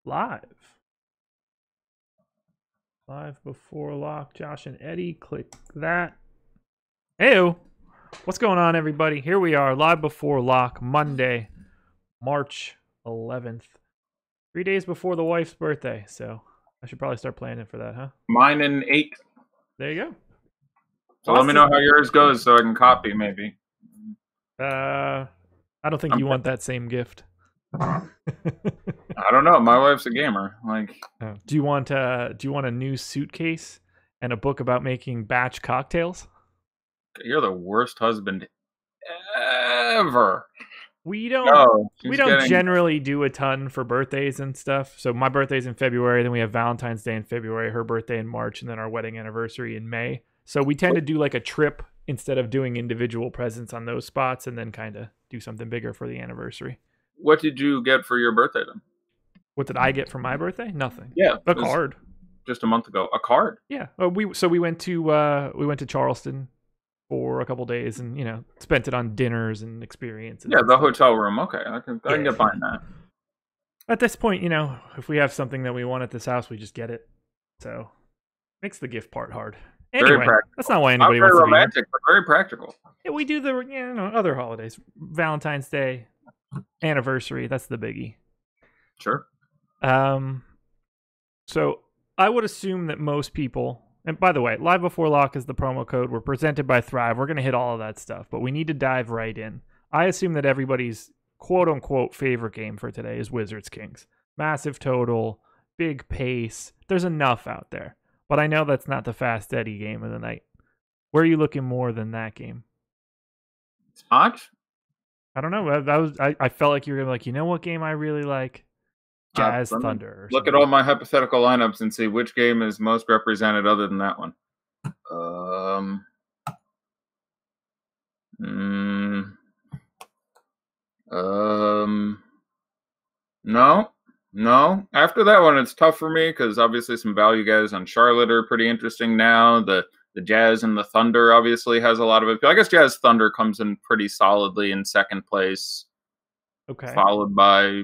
Live before lock. Josh and Eddie, click that. Heyo, what's going on, everybody? Here we are, live before lock, Monday, March 11th. 3 days before the wife's birthday, so I should probably start planning for that, huh? Mine in 8. There you go. So let me know how yours goes so I can copy, maybe. I don't think you want that same gift. I don't know. My wife's a gamer. Do you want a new suitcase and a book about making batch cocktails? You're the worst husband ever. We don't generally do a ton for birthdays and stuff. So my birthday's in February, then we have Valentine's Day in February, her birthday in March, and then our wedding anniversary in May. So we tend to do like a trip instead of doing individual presents on those spots, and then kind of do something bigger for the anniversary. What did you get for your birthday then? What did I get for my birthday? Nothing. Yeah, a card. Just a month ago, a card. Yeah. We went to Charleston for a couple days, and spent it on dinners and experiences. Yeah, the hotel room. Okay, I can get behind that. At this point, if we have something that we want at this house, we just get it. So makes the gift part hard. Anyway, that's not why anybody wants to be romantic, but very practical. Yeah, we do the other holidays, Valentine's Day, anniversary. That's the biggie. Sure. So I would assume that most people. And by the way, Live Before Lock is the promo code. We're presented by Thrive. We're going to hit all of that stuff, but we need to dive right in. I assume that everybody's quote-unquote favorite game for today is Wizards Kings. Massive total, big pace. There's enough out there. But I know that's not the fast Eddie game of the night. Where are you looking more than that game? Much? I don't know. I felt like you were going to be like, what game I really like? Jazz Thunder. Look at all my hypothetical lineups and see which game is most represented other than that one. No. After that one, it's tough for me because obviously some value guys on Charlotte are pretty interesting now. The Jazz and the Thunder obviously has a lot of it. I guess Jazz Thunder comes in pretty solidly in second place. Okay. Followed by,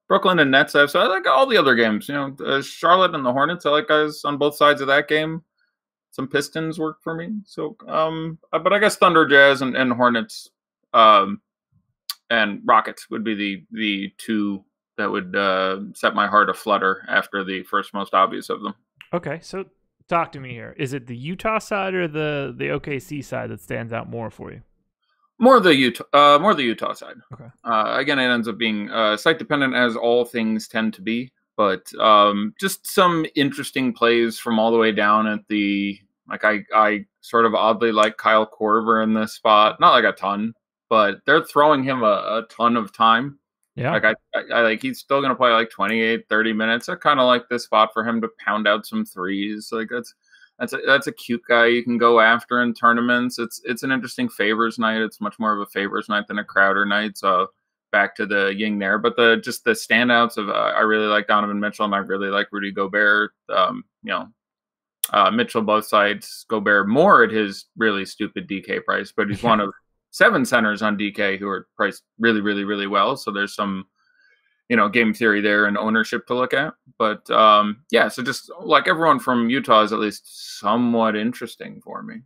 Brooklyn and Nets. So I like all the other games. Charlotte and the Hornets. I like guys on both sides of that game. Some Pistons work for me. So, but I guess Thunder, Jazz, and Hornets, and Rockets would be the two that would set my heart aflutter after the first most obvious of them. Okay, so talk to me here. Is it the Utah side or the OKC side that stands out more for you? More the Utah side. Okay. Again, it ends up being site dependent, as all things tend to be. But just some interesting plays from all the way down at the I sort of oddly like Kyle Korver in this spot. Not like a ton, but they're throwing him a ton of time. Yeah. I like he's still going to play like 28, 30 minutes. I kind of like this spot for him to pound out some threes. Like that's a cute guy you can go after in tournaments. It's an interesting favors night. It's much more of a favors night than a Crowder night. So back to the yin there. But the standouts of I really like Donovan Mitchell and I really like Rudy Gobert. Mitchell both sides. Gobert more at his really stupid DK price, but he's one of 7 centers on DK who are priced really, really, really well. So there's some, game theory there and ownership to look at. But so just like everyone from Utah is at least somewhat interesting for me.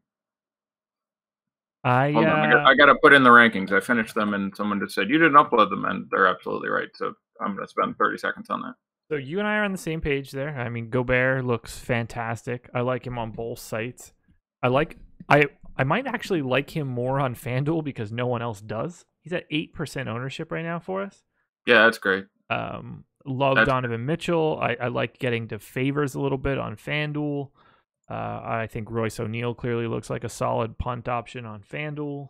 I got to put in the rankings. I finished them and someone just said, you didn't upload them, and they're absolutely right. So I'm going to spend 30 seconds on that. So you and I are on the same page there. I mean, Gobert looks fantastic. I like him on both sites. I might actually like him more on FanDuel because no one else does. He's at 8% ownership right now for us. Yeah, that's great. Donovan Mitchell. I like getting to favors a little bit on FanDuel. I think Royce O'Neal clearly looks like a solid punt option on FanDuel.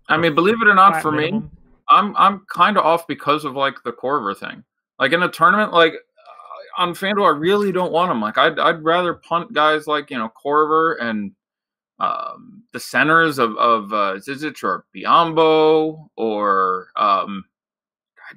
I mean, believe it or not, for me, I'm kind of off because of like the Korver thing. Like in a tournament, like on FanDuel, I really don't want him. Like I'd rather punt guys like Korver and the centers of Zizic or Biyombo or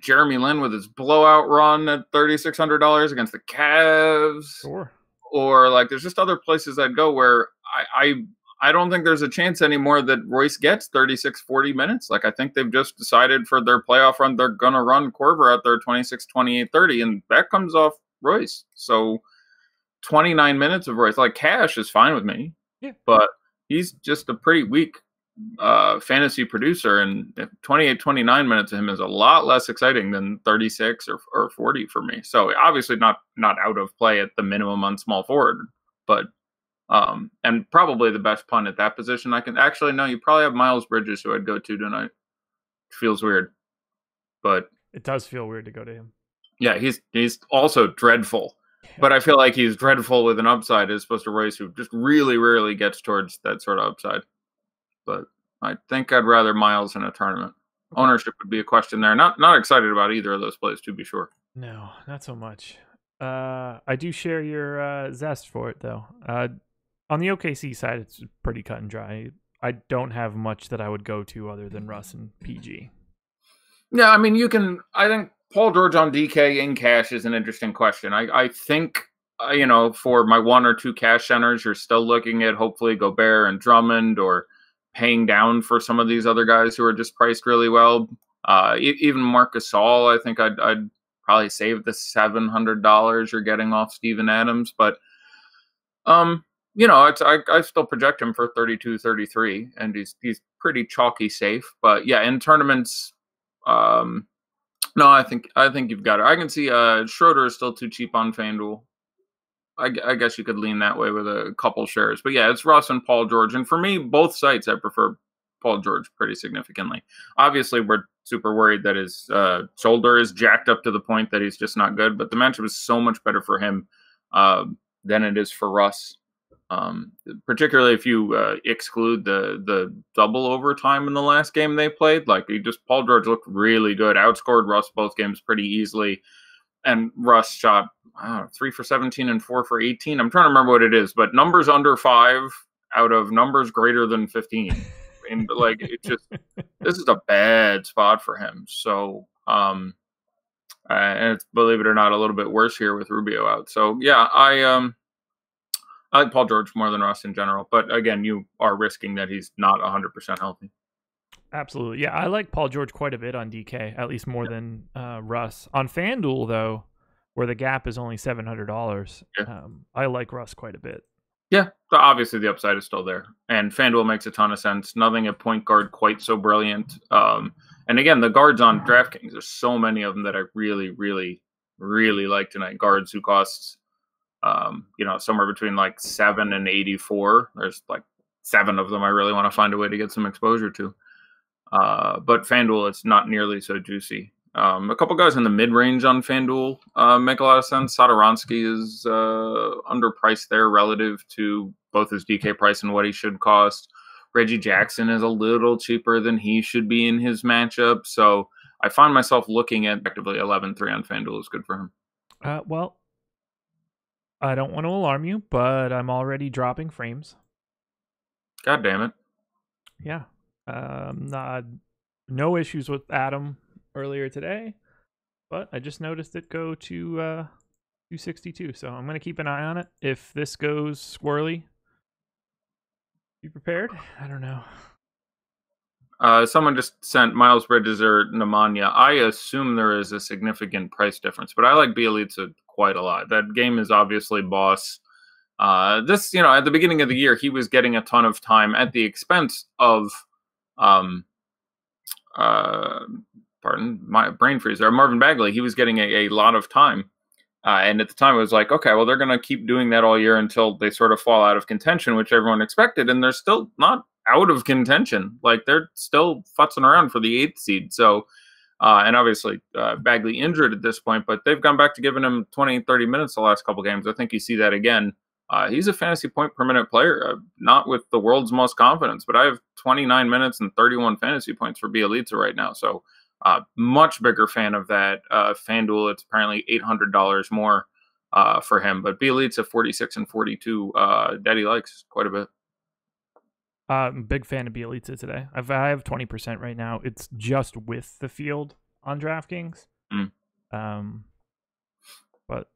Jeremy Lin with his blowout run at $3,600 against the Cavs. Sure. Or like there's just other places I'd go where I I don't think there's a chance anymore that Royce gets 36, 40 minutes. Like, I think they've just decided for their playoff run, they're going to run Korver out there 26, 28, 30, and that comes off Royce. So 29 minutes of Royce, like, Cash is fine with me. Yeah. But he's just a pretty weak fantasy producer, and 28, 29 minutes of him is a lot less exciting than 36 or 40 for me. So obviously not out of play at the minimum on small forward, but and probably the best punt at that position. I can actually no, you probably have Miles Bridges, who I'd go to tonight. Feels weird, but it does feel weird to go to him. Yeah, he's also dreadful, but I feel like he's dreadful with an upside as opposed to Royce, who just really rarely gets towards that sort of upside. But I think I'd rather Miles in a tournament. Okay. Ownership would be a question there. Not excited about either of those plays, to be sure. No, not so much. I do share your zest for it, though. On the OKC side, it's pretty cut and dry. I don't have much that I would go to other than Russ and PG. Yeah, I mean, I think Paul George on DK in cash is an interesting question. I think, for my one or two cash centers, you're still looking at hopefully Gobert and Drummond, or paying down for some of these other guys who are just priced really well. Even Marc Gasol, I think I'd probably save the $700 you're getting off Steven Adams. But, I still project him for 32, 33, and he's pretty chalky safe. But yeah, in tournaments, no, I think you've got it. I can see Schroeder is still too cheap on FanDuel. I guess you could lean that way with a couple shares. But yeah, it's Russ and Paul George. And for me, both sites, I prefer Paul George pretty significantly. Obviously, we're super worried that his shoulder is jacked up to the point that he's just not good. But the matchup is so much better for him than it is for Russ. Particularly if you exclude the double overtime in the last game they played. Like, Paul George looked really good. Outscored Russ both games pretty easily. And Russ shot 3 for 17 and 4 for 18. I'm trying to remember what it is, but numbers under 5 out of numbers greater than 15. And like, this is a bad spot for him. So, and it's, believe it or not, a little bit worse here with Rubio out. So yeah, I like Paul George more than Russ in general, but again, you are risking that he's not 100% healthy. Absolutely. Yeah, I like Paul George quite a bit on DK, at least more than Russ. On FanDuel, though, where the gap is only $700, I like Russ quite a bit. Yeah, so obviously the upside is still there. And FanDuel makes a ton of sense. Nothing at point guard quite so brilliant. And again, the guards on DraftKings, there's so many of them that I really, really, really like tonight. Guards who cost, somewhere between like 7 and 84. There's like 7 of them I really want to find a way to get some exposure to. But FanDuel, it's not nearly so juicy. A couple guys in the mid-range on FanDuel make a lot of sense. Satoransky is underpriced there relative to both his DK price and what he should cost. Reggie Jackson is a little cheaper than he should be in his matchup. So I find myself looking at effectively 11-3 on FanDuel is good for him. Well, I don't want to alarm you, but I'm already dropping frames. God damn it. Yeah. No issues with Adam earlier today, but I just noticed it go to 262, so I'm going to keep an eye on it. If this goes squirrely, be prepared. I don't know. Someone just sent Miles Bridges or Nemanja. I assume there is a significant price difference, but I like Bjelica quite a lot. That game is obviously boss. At the beginning of the year, he was getting a ton of time at the expense of pardon my brain freeze there, Marvin Bagley. He was getting a lot of time. And at the time it was like, okay, well, they're going to keep doing that all year until they sort of fall out of contention, which everyone expected. And they're still not out of contention. Like, they're still futzing around for the 8th seed. So, and obviously Bagley injured at this point, but they've gone back to giving him 20, 30 minutes the last couple games. I think you see that again. He's a fantasy point per minute player, not with the world's most confidence, but I have 29 minutes and 31 fantasy points for Bjelica right now. So much bigger fan of that. FanDuel, it's apparently $800 more for him, but Bjelica 46 and 42, Daddy likes quite a bit. I'm a big fan of Bjelica today. I have 20% right now. It's just with the field on DraftKings. But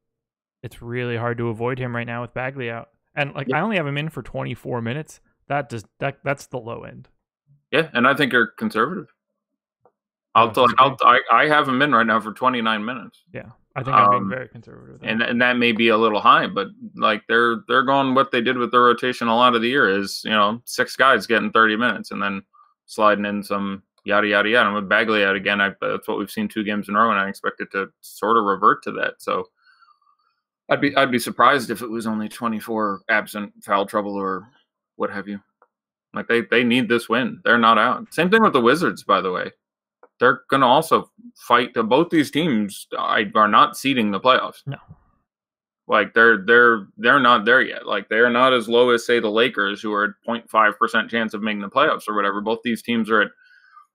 it's really hard to avoid him right now with Bagley out. And I only have him in for 24 minutes, That's the low end. Yeah, and I think you're conservative. I have him in right now for 29 minutes. Yeah, I think I'm being very conservative. And that may be a little high, but like they're going what they did with their rotation a lot of the year is 6 guys getting 30 minutes and then sliding in some yada yada yada. And with Bagley out again, that's what we've seen 2 games in a row, and I expect it to sort of revert to that. So I'd be surprised if it was only 24 absent, foul trouble, or what have you. Like they need this win. They're not out. Same thing with the Wizards, by the way. They're going to also fight. Both these teams are not seeding the playoffs. No, like they're not there yet. Like they're not as low as say the Lakers, who are at 0.5% chance of making the playoffs or whatever. Both these teams are at,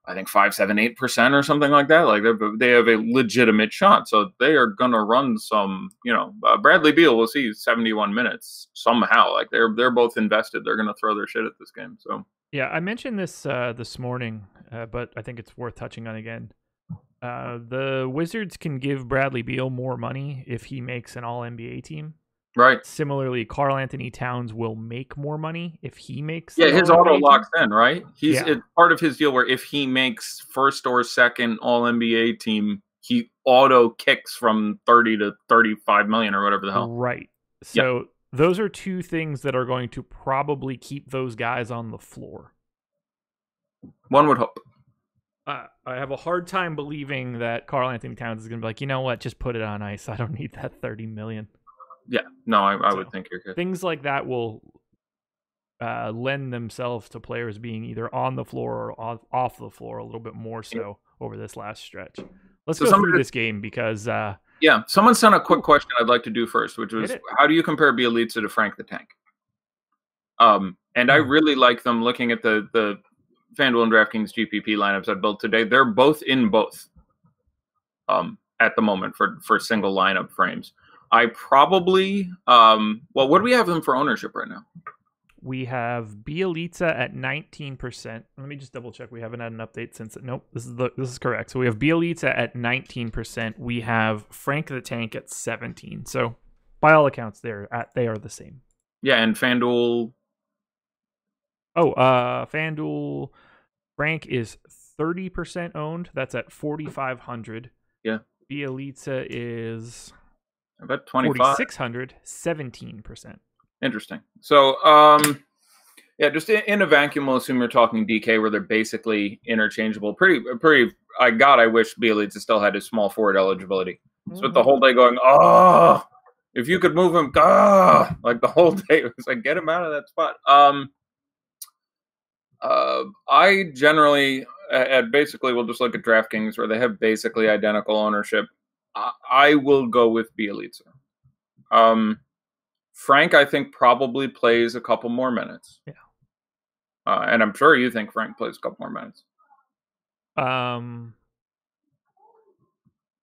I think, 5, 7, 8% or something like that. Like they have a legitimate shot. So they are going to run some. Bradley Beal will see 71 minutes somehow. Like they're both invested. They're going to throw their shit at this game. So. Yeah, I mentioned this this morning, but I think it's worth touching on again. The Wizards can give Bradley Beal more money if he makes an All-NBA team. Right. Similarly, Karl Anthony Towns will make more money if he makes. Yeah, his auto locks in, right? It's part of his deal where if he makes first or second All-NBA team, he auto kicks from 30 to 35 million or whatever the hell. Right. So those are 2 things that are going to probably keep those guys on the floor. One would hope. I have a hard time believing that Karl Anthony Towns is going to be like, you know what, just put it on ice. I don't need that 30 million. Yeah, no, I would think you're good. Things like that will lend themselves to players being either on the floor or off the floor a little bit more so over this last stretch. Let's go through this game because... someone sent a quick question I'd like to do first, which was, how do you compare Bjelica to Frank the Tank? And I really like them looking at the FanDuel and DraftKings GPP lineups I built today. They're both in both at the moment for single lineup frames. I probably, what do we have them for ownership right now? We have Bjelica at 19%. Let me just double check. We haven't had an update since. Nope, this is correct. So we have Bjelica at 19%. We have Frank the Tank at 17%. So by all accounts, they are the same. Yeah, and FanDuel. FanDuel. Frank is 30% owned. That's at 4,500. Yeah. Bjelica is about 25. 4,600, 17%. Interesting. So, just in a vacuum, we'll assume you're talking DK, where they're basically interchangeable. Pretty. I wish Bjelica still had his small forward eligibility. So the whole day going, if you could move him, like the whole day, it was like, get him out of that spot. I generally, basically, will just look at DraftKings, where they have basically identical ownership. I will go with Bjelica. Frank, I think, probably plays a couple more minutes. Yeah. And I'm sure you think Frank plays a couple more minutes. Now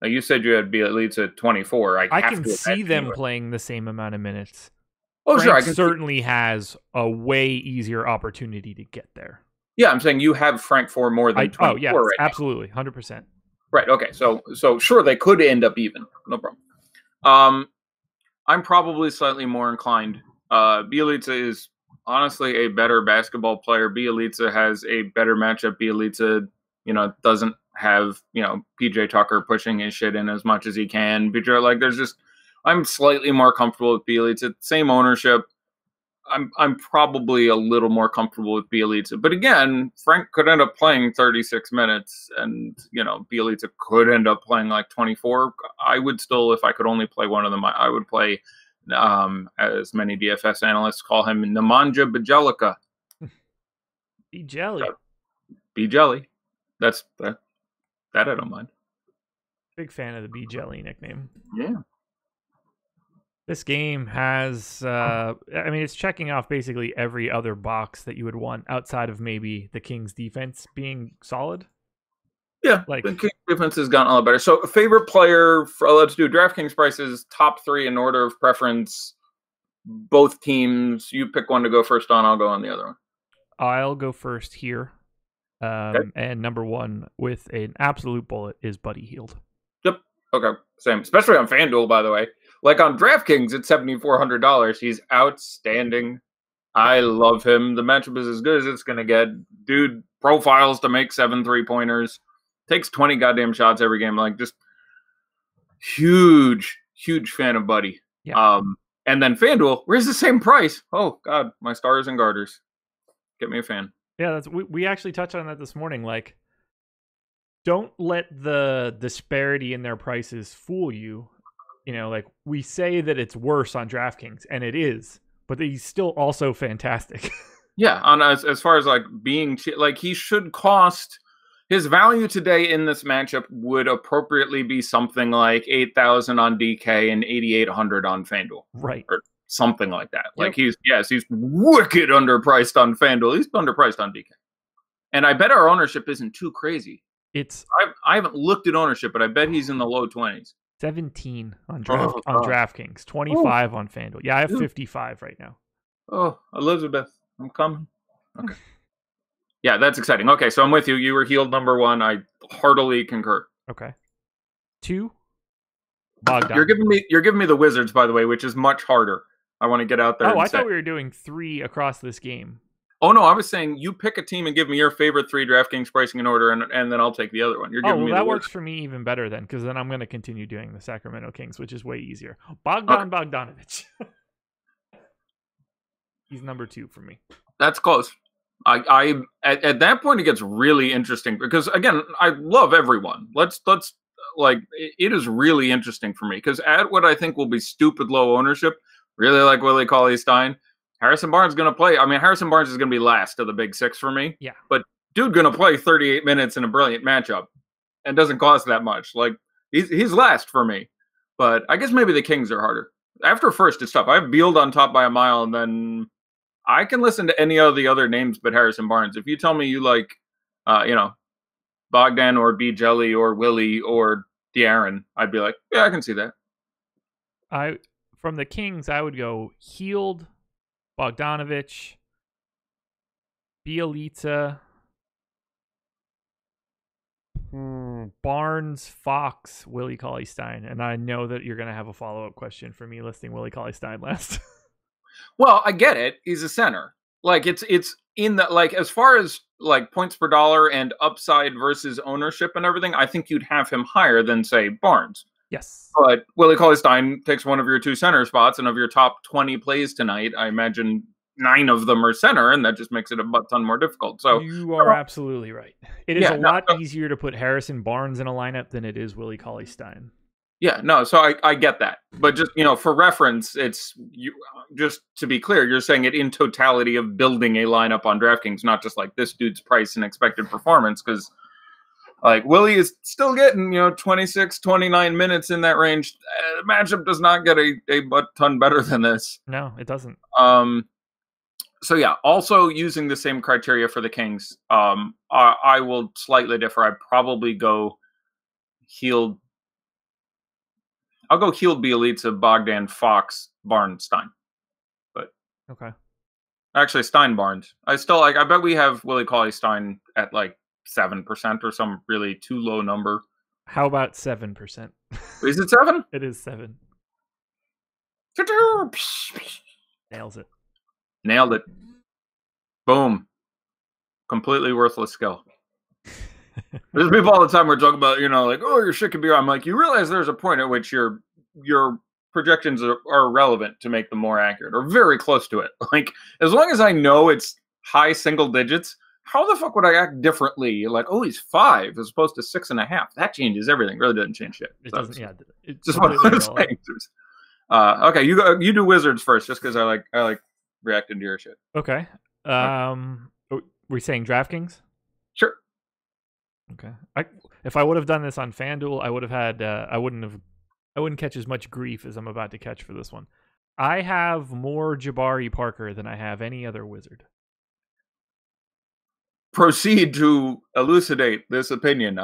you said you had Bjelica at 24. I can see them playing the same amount of minutes. Oh, Frank sure. I can certainly has a way easier opportunity to get there. Yeah, I'm saying you have Frank for more than 24 yeah, right absolutely, 100%. Right, okay. So sure, they could end up even. No problem. I'm probably slightly more inclined. Bjelica is honestly a better basketball player. Bjelica has a better matchup. Bjelica, doesn't have, PJ Tucker pushing his shit in as much as he can. I'm slightly more comfortable with Bjelica. Same ownership. I'm probably a little more comfortable with Bjelica. But again, Frank could end up playing 36 minutes and, Bjelica could end up playing like 24. I would still, if I could only play one of them, I would play, as many DFS analysts call him, Nemanja Bjelica. Bjelly. Bjelly. That I don't mind. Big fan of the Bjelly nickname. Yeah. This game has, it's checking off basically every other box that you would want outside of maybe the Kings defense being solid. Yeah, the Kings defense has gotten a lot better. So, favorite player, let's do DraftKings prices, top 3 in order of preference, both teams. You pick one to go first on, I'll go on the other one. I'll go first here. Okay. And number 1 with an absolute bullet is Buddy Hield. Yep. Okay. Same. Especially on FanDuel, by the way. Like on DraftKings at $7,400, he's outstanding. I love him. The matchup is as good as it's going to get. Dude profiles to make 7 3-pointers. Takes 20 goddamn shots every game. Like, just huge fan of Buddy. Yeah. And then FanDuel, where's the same price? Oh, God, my stars and garters. Get me a fan. Yeah, we actually touched on that this morning. Like, don't let the disparity in their prices fool you. You know, like, we say that it's worse on DraftKings, and it is, but he's still also fantastic. Yeah, on as far as like being like, he should cost, his value today in this matchup would appropriately be something like 8,000 on DK and 8,800 on FanDuel, right? Or something like that. Yep. Like he's wicked underpriced on FanDuel. He's underpriced on DK, and I bet our ownership isn't too crazy. I haven't looked at ownership, but I bet he's in the low 20s. 17 on DraftKings, 25 on FanDuel. Yeah, I have 55 right now. Oh, Elizabeth, I'm coming. Okay. Yeah, that's exciting. Okay, so I'm with you. You were healed number 1. I heartily concur. Okay. 2, Bogdan. You're giving me the Wizards, by the way, which is much harder. I want to get out there. Oh, I thought we were doing 3 across this game. Oh no, I was saying you pick a team and give me your favorite 3 DraftKings pricing in order, and then I'll take the other one. You're giving me that works for me even better then, because then I'm going to continue doing the Sacramento Kings, which is way easier. Bogdanovich. He's number 2 for me. That's close. I at that point it gets really interesting because again I love everyone. Let's like it is really interesting for me because at what I think will be stupid low ownership, really like Willie Cauley-Stein. Harrison Barnes is going to play. I mean, Harrison Barnes is going to be last of the big 6 for me. Yeah. But dude going to play 38 minutes in a brilliant matchup and doesn't cost that much. Like, he's last for me. But I guess maybe the Kings are harder. After first, it's tough. I have Beal on top by a mile, and then I can listen to any of the other names but Harrison Barnes. If you tell me you like, Bogdan or Bjelica or Willie or De'Aaron, I'd be like, yeah, I can see that. From the Kings, I would go Healed, Bogdanovich, Bjelica, Barnes, Fox, Willie Cauley-Stein. And I know that you're going to have a follow-up question for me listing Willie Cauley-Stein last. Well, I get it. He's a center. Like it's in the, like, as far as like points per dollar and upside versus ownership and everything, I think you'd have him higher than say Barnes. Yes. But Willie Cauley-Stein takes one of your 2 center spots, and of your top 20 plays tonight, I imagine 9 of them are center, and that just makes it a ton more difficult. So you are absolutely right. It is a lot easier to put Harrison Barnes in a lineup than it is Willie Cauley-Stein. Yeah, no, so I get that. But just, for reference, it's just to be clear, you're saying it in totality of building a lineup on DraftKings, not just like this dude's price and expected performance, because like Willie is still getting, 26, 29 minutes in that range. The matchup does not get a ton better than this. No, it doesn't. So yeah, also using the same criteria for the Kings, I will slightly differ. I'd probably go Healed. I'll go Healed, Bjelica, Bogdan, Fox, Barnes, Stein. But okay. Actually, Stein, Barnes. I bet we have Willie Cauley-Stein at like 7% or some really too low number. How about 7%? Is it 7? It is 7. Nailed it. Boom. Completely worthless skill. There's people all the time we're talking about, like, oh, your shit could be wrong. I'm like, you realize there's a point at which your projections are irrelevant to make them more accurate or very close to it. Like, as long as I know it's high single digits, how the fuck would I act differently? Like, oh, he's 5 as opposed to 6.5. That changes everything. Really doesn't change shit. It doesn't. Yeah, it's just one of those things. Okay, you do Wizards first, just because I like reacting to your shit. Okay. We're saying DraftKings. Sure. Okay. If I would have done this on FanDuel, I would have had. I wouldn't catch as much grief as I'm about to catch for this one. I have more Jabari Parker than I have any other Wizard. Proceed to elucidate this opinion.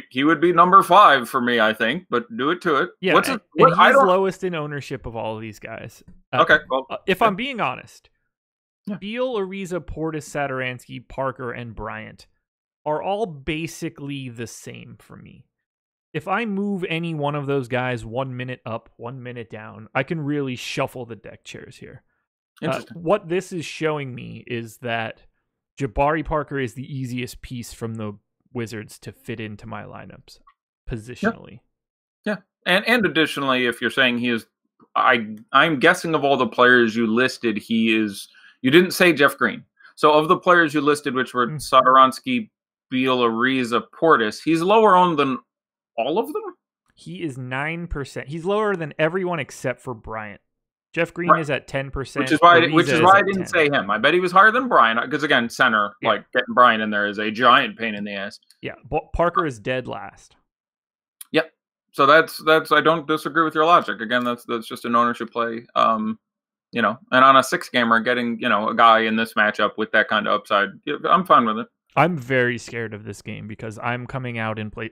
He would be number 5 for me, I think, but do it to it. Yeah, he's lowest in ownership of all of these guys. Okay, well, if I'm being honest, Beal, Ariza, Portis, Satoransky, Parker, and Bryant are all basically the same for me. If I move any one of those guys 1 minute up, 1 minute down, I can really shuffle the deck chairs here. Interesting. What this is showing me is that Jabari Parker is the easiest piece from the Wizards to fit into my lineups positionally. Yeah. And additionally, if you're saying he is, I'm guessing of all the players you listed, he is, you didn't say Jeff Green. So of the players you listed, which were Satoransky, Bjelica, Portis, he's lower owned than all of them? He is 9%. He's lower than everyone except for Bryant. Jeff Green is at 10%. Which is why I didn't say him. I bet he was higher than Bryant, because again, center, like getting Bryant in there is a giant pain in the ass. Yeah, Parker is dead last. Yep. So that's I don't disagree with your logic. Again, that's just an ownership play. And on a 6-gamer, getting a guy in this matchup with that kind of upside, I'm fine with it. I'm very scared of this game because I'm coming out in play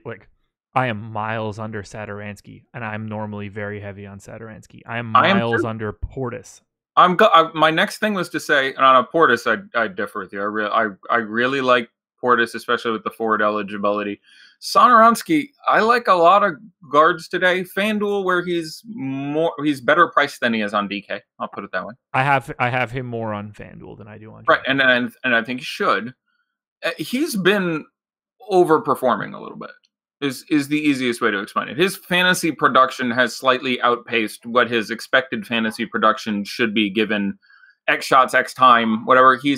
I am miles under Satoransky, and I'm normally very heavy on Satoransky. I am miles under Portis. My next thing was to say, and on a Portis, I differ with you. I really like Portis, especially with the forward eligibility. Satoransky, I like a lot of guards today. FanDuel, where he's better priced than he is on DK. I'll put it that way. I have him more on FanDuel than I do on DK. Right, and I think he should. He's been overperforming a little bit. Is the easiest way to explain it. His fantasy production has slightly outpaced what his expected fantasy production should be given X shots, X time, whatever. He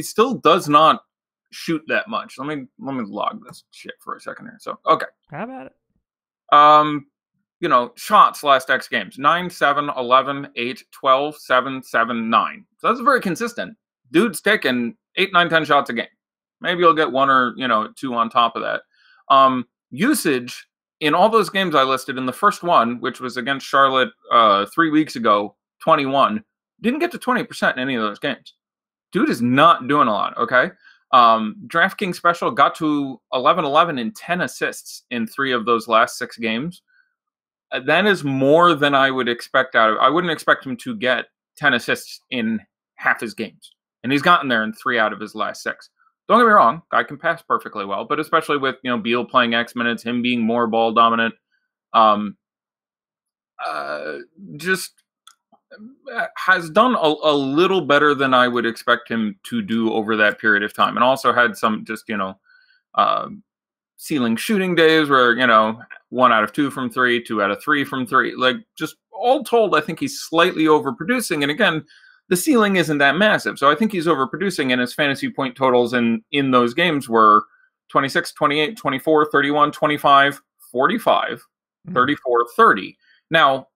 still does not shoot that much. Let me log this shit for a second here. So, okay. How about it? Shots last X games. 9, 7, 11, 8, 12, 7, 7, 9. So that's very consistent. Dude's taking 8, 9, 10 shots a game. Maybe you'll get 1 or 2 on top of that. Usage in all those games I listed, in the first one, which was against Charlotte 3 weeks ago, 21, didn't get to 20% in any of those games. Dude is not doing a lot, okay? DraftKings special got to 11-11 and 10 assists in 3 of those last 6 games. That is more than I would expect out of. I wouldn't expect him to get 10 assists in half his games. And he's gotten there in 3 out of his last 6. Don't get me wrong, guy can pass perfectly well, but especially with Beal playing X minutes, him being more ball dominant, just has done a little better than I would expect him to do over that period of time, and also had some just ceiling shooting days where 1 out of 2 from 3, 2 out of 3 from 3. Like, just all told, I think he's slightly overproducing, and again, the ceiling isn't that massive. So I think he's overproducing, and his fantasy point totals in those games were 26, 28, 24, 31, 25, 45, 34, 30. Now,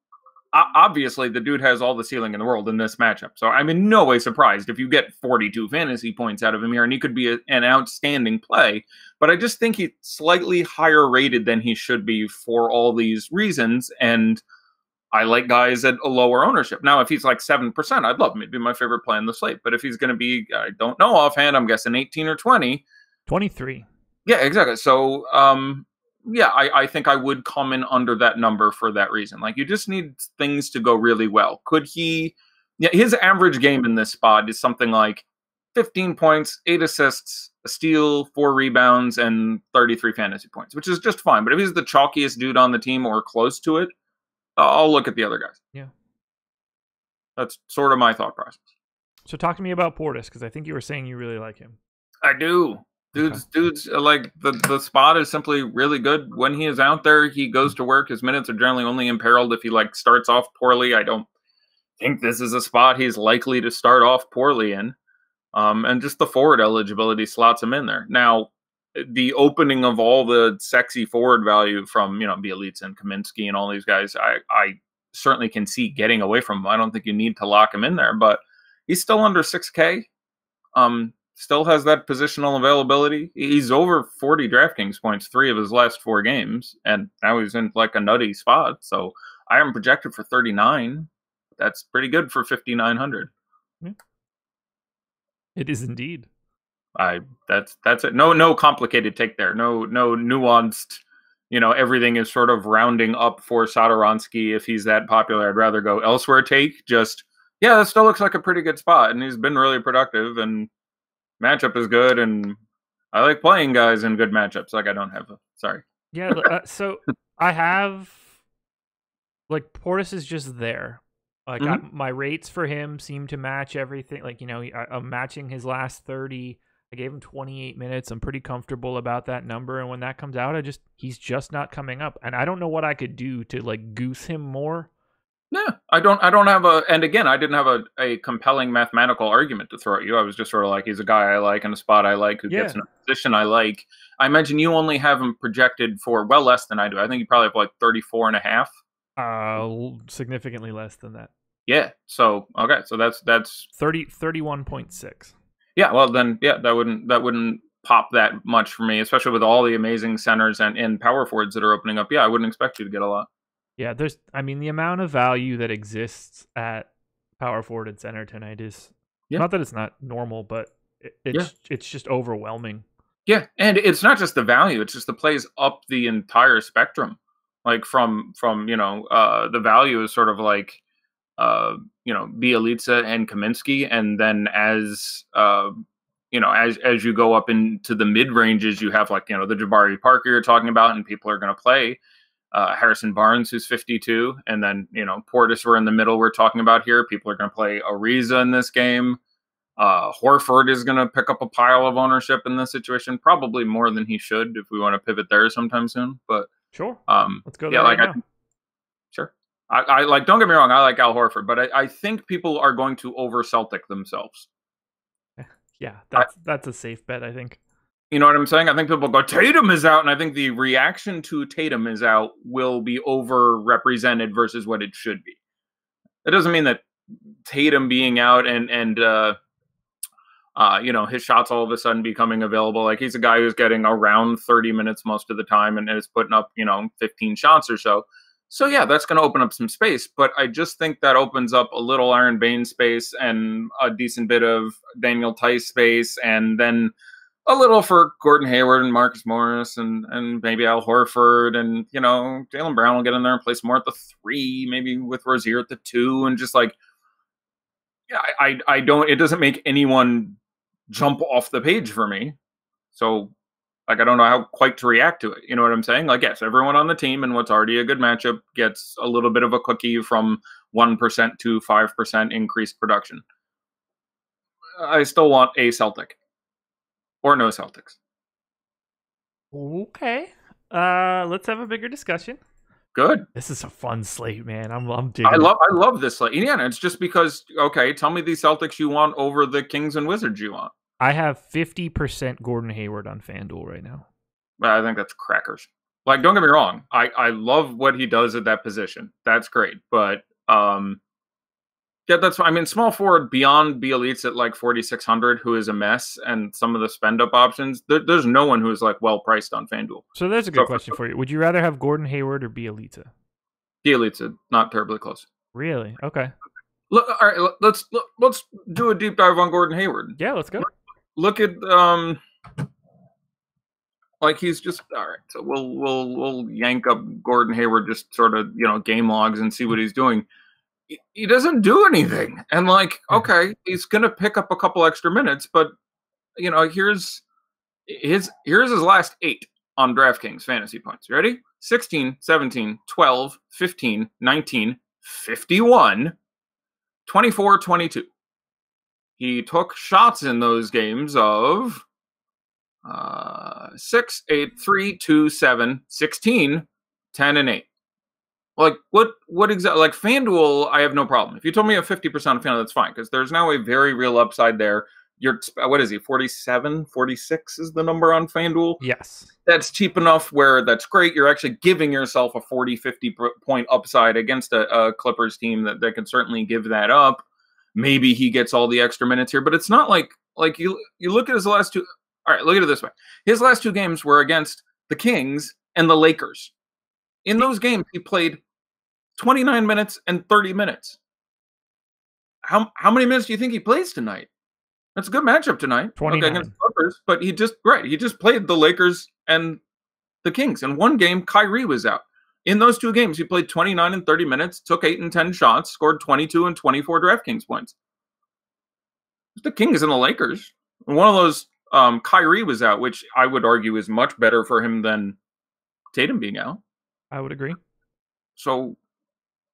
obviously, the dude has all the ceiling in the world in this matchup. So I'm in no way surprised if you get 42 fantasy points out of him here, and he could be an outstanding play. But I just think he's slightly higher rated than he should be for all these reasons, and I like guys at a lower ownership. Now, if he's like 7%, I'd love him. He'd be my favorite play on the slate. But if he's going to be, I don't know offhand, I'm guessing 18 or 20. 23. Yeah, exactly. So, I think I would come in under that number for that reason. Like, you just need things to go really well. Could he, his average game in this spot is something like 15 points, 8 assists, a steal, 4 rebounds, and 33 fantasy points, which is just fine. But if he's the chalkiest dude on the team or close to it, I'll look at the other guys. Yeah. That's sort of my thought process. So talk to me about Portis, because I think you were saying you really like him. I do. Dude's like, the spot is simply really good. When he is out there, he goes to work. His minutes are generally only imperiled if he starts off poorly. I don't think this is a spot he's likely to start off poorly in. And just the forward eligibility slots him in there. Now, the opening of all the sexy forward value from, Bjelica and Kaminsky and all these guys, I certainly can see getting away from him. I don't think you need to lock him in there, but he's still under 6K. Still has that positional availability. He's over 40 DraftKings points 3 of his last 4 games, and now he's in a nutty spot. So I am projected for 39. That's pretty good for 5,900. Yeah. It is indeed. That's it. No complicated take there. No nuanced. Everything is sort of rounding up for Satoransky. If he's that popular, I'd rather go elsewhere. Take just that still looks like a pretty good spot, and he's been really productive. And matchup is good, and I like playing guys in good matchups. I don't have sorry. Yeah. So I have Portis is just there. Like my rates for him seem to match everything. Like, I'm matching his last 30. I gave him 28 minutes. I'm pretty comfortable about that number. And when that comes out, he's just not coming up. And I don't know what I could do to like goose him more. Yeah, I don't have and again, I didn't have a compelling mathematical argument to throw at you. I was just sort of like, he's a guy I like in a spot I like who gets in a position I like. I imagine you only have him projected for well less than I do. I think you probably have like 34 and a half. Significantly less than that. Yeah. So, okay. So that's 31.6. Yeah. Well, then, yeah, that wouldn't pop that much for me, especially with all the amazing centers and power forwards that are opening up. Yeah. I wouldn't expect you to get a lot. Yeah, the amount of value that exists at power forward and center tonight is not that it's not normal, but it's just overwhelming. Yeah, and it's not just the value; it's just the plays up the entire spectrum. Like from the value is sort of like Bjelica and Kaminsky, and then as you go up into the mid ranges, you have like the Jabari Parker you're talking about, and people are going to play. Harrison Barnes, who's 52, and then Portis, we're in the middle. We're talking about here. People are going to play Ariza in this game. Horford is going to pick up a pile of ownership in this situation, probably more than he should if we want to pivot there sometime soon. But sure, let's go there right now. Sure, I like. Don't get me wrong, I like Al Horford, but I think people are going to over Celtic themselves. Yeah, that's a safe bet, I think. You know what I'm saying? I think people go, Tatum is out, and I think the reaction to Tatum is out will be overrepresented versus what it should be. It doesn't mean that Tatum being out and his shots all of a sudden becoming available. Like, he's a guy who's getting around 30 minutes most of the time and is putting up, 15 shots or so. So, yeah, that's going to open up some space. But I just think that opens up a little Aaron Baines space and a decent bit of Daniel Tice space, and then a little for Gordon Hayward and Marcus Morris and maybe Al Horford, and Jaylen Brown will get in there and play some more at the 3, maybe with Rozier at the 2, and just like, yeah, I don't. It doesn't make anyone jump off the page for me. So, like, I don't know how quite to react to it. You know what I'm saying? Like, yes, everyone on the team and what's already a good matchup gets a little bit of a cookie from 1% to 5% increased production. I still want a Celtic. Or no Celtics. Okay. Let's have a bigger discussion. Good. This is a fun slate, man. I'm digging. I love this slate. Yeah, it's just because, okay, tell me the Celtics you want over the Kings and Wizards you want. I have 50% Gordon Hayward on FanDuel right now. I think that's crackers. Like, don't get me wrong. I love what he does at that position. That's great. But yeah, that's fine. I mean, small forward beyond Bjelica at like 4,600, who is a mess, and some of the spend up options. There's no one who is like well priced on FanDuel. So there's a good question for you. Would you rather have Gordon Hayward or Bjelica? Bjelica, not terribly close. Really? Okay. Look, all right. Let's do a deep dive on Gordon Hayward. Yeah, let's go. Look at like, he's just all right. So we'll yank up Gordon Hayward, just sort of game logs and see what he's doing. He doesn't do anything. And like, okay, he's going to pick up a couple extra minutes, but here's his last 8 on DraftKings fantasy points. Ready? 16, 17, 12, 15, 19, 51, 24, 22. He took shots in those games of 6, 8, 3, 2, 7, 16, 10, and 8. Like, what exactly? Like, FanDuel, I have no problem. If you told me you have 50% of FanDuel, that's fine, because there's now a very real upside there. What is he, 47, 46 is the number on FanDuel? Yes. That's cheap enough where that's great. You're actually giving yourself a 40, 50 point upside against a Clippers team that can certainly give that up. Maybe he gets all the extra minutes here, but it's not like you look at his last 2. All right, look at it this way. His last 2 games were against the Kings and the Lakers. In those games, he played 29 minutes and 30 minutes. How many minutes do you think he plays tonight? That's a good matchup tonight. 29. Against the Clippers, but he just played the Lakers and the Kings. In one game, Kyrie was out. In those 2 games, he played 29 and 30 minutes, took 8 and 10 shots, scored 22 and 24 DraftKings points. The Kings and the Lakers. And one of those, Kyrie was out, which I would argue is much better for him than Tatum being out. I would agree. So,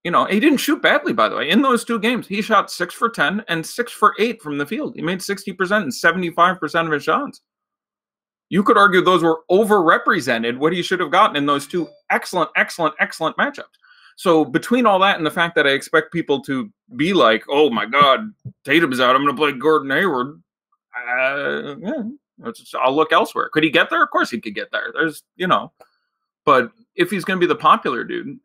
You know, he didn't shoot badly, by the way. In those 2 games, he shot 6 for 10 and 6 for 8 from the field. He made 60% and 75% of his shots. You could argue those were overrepresented what he should have gotten in those 2 excellent matchups. So between all that and the fact that I expect people to be like, oh my God, Tatum's out, I'm going to play Gordon Hayward. I'll look elsewhere. Could he get there? Of course he could get there. There's, you know, but if he's going to be the popular dude,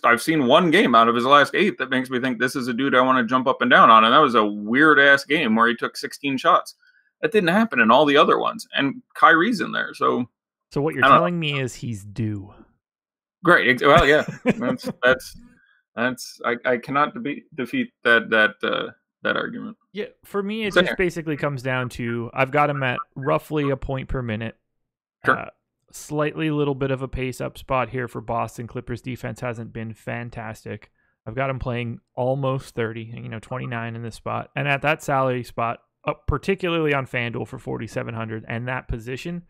I've seen 1 game out of his last 8 that makes me think this is a dude I want to jump up and down on. And that was a weird ass game where he took 16 shots. That didn't happen in all the other ones. And Kyrie's in there. So what you're telling me is he's due. Great. Well, yeah, I cannot defeat that argument. Yeah, for me, it just basically comes down to I've got him at roughly a point per minute. Sure. Slightly little bit of a pace up spot here for Boston. Clippers defense hasn't been fantastic. I've got him playing almost 30, 29 in this spot. And at that salary spot, particularly on FanDuel for 4,700 and that position,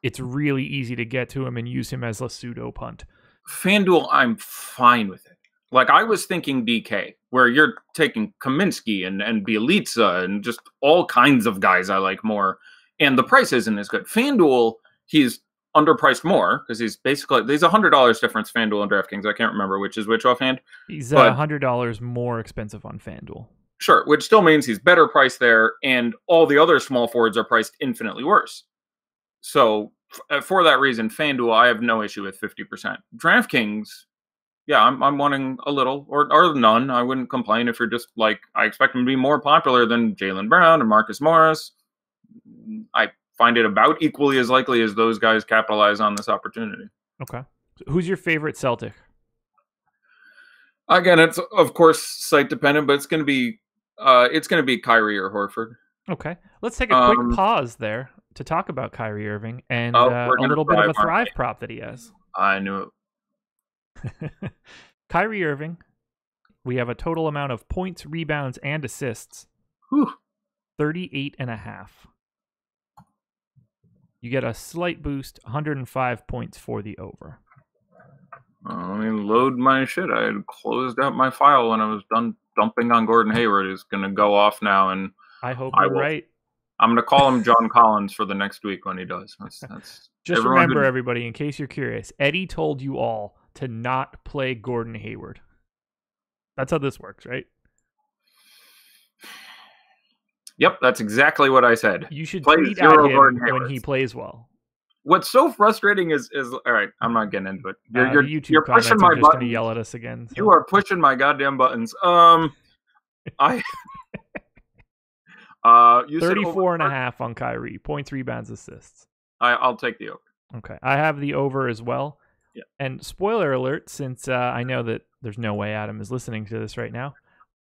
it's really easy to get to him and use him as a pseudo punt. FanDuel, I'm fine with it. Like I was thinking DK, where you're taking Kaminsky and Bjelica and just all kinds of guys I like more. And the price isn't as good. FanDuel, he's underpriced more because there's $100 difference FanDuel and DraftKings. I can't remember which is which offhand. He's $100 more expensive on FanDuel. Sure, which still means he's better priced there, and all the other small forwards are priced infinitely worse. So for that reason, FanDuel, I have no issue with 50%. DraftKings, yeah, I'm wanting a little or none. I wouldn't complain if you're just like, I expect him to be more popular than Jaylen Brown and Marcus Morris. I find it about equally as likely as those guys capitalize on this opportunity. Okay. So who's your favorite Celtic? Again, it's of course site dependent, but it's going to be Kyrie or Horford. Okay. Let's take a quick pause there to talk about Kyrie Irving and a little bit of a Thrive prop that he has. I knew it. Kyrie Irving, we have a total amount of points, rebounds, and assists. 38.5. You get a slight boost, 105 points for the over. Let me load my shit. I had closed out my file when I was done dumping on Gordon Hayward. It's going to go off now, and I hope you're right. I'm going to call him John Collins for the next week when he does. That's just remember, everybody, in case you're curious, Eddie told you all to not play Gordon Hayward. That's how this works, right? Yep, that's exactly what I said. You should tweet at him when he plays well. What's so frustrating is all right, I'm not getting into it. You're pushing my buttons. Just going to yell at us again. So. You are pushing my goddamn buttons. I 34.5 on Kyrie. Points, rebounds, assists. I'll take the over. Okay. I have the over as well. Yeah. And spoiler alert, since I know that there's no way Adam is listening to this right now,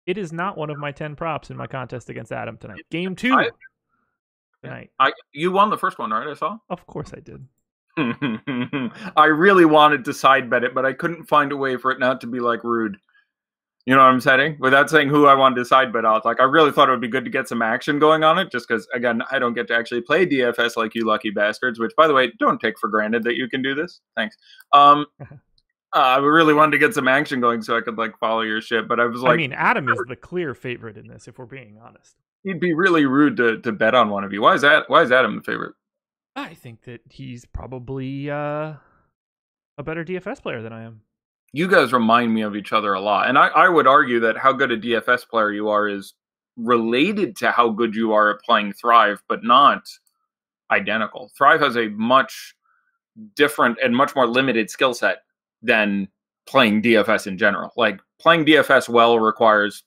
it is not one of my 10 props in my contest against Adam tonight. Game 2 tonight. You won the first one, right? I saw? Of course I did. I really wanted to side bet it, but I couldn't find a way for it not to be like rude. You know what I'm saying? Without saying who I wanted to side bet out. Like, I really thought it would be good to get some action going on it, just because, again, I don't get to actually play DFS like you lucky bastards, which, by the way, don't take for granted that you can do this. Thanks. I really wanted to get some action going so I could, like, follow your shit, but I was like... I mean, Adam is the clear favorite in this, if we're being honest. He'd be really rude to bet on one of you. Why is Adam the favorite? I think that he's probably a better DFS player than I am. You guys remind me of each other a lot. And I would argue that how good a DFS player you are is related to how good you are at playing Thrive, but not identical. Thrive has a much different and much more limited skill set than playing DFS in general. Like, playing DFS well requires,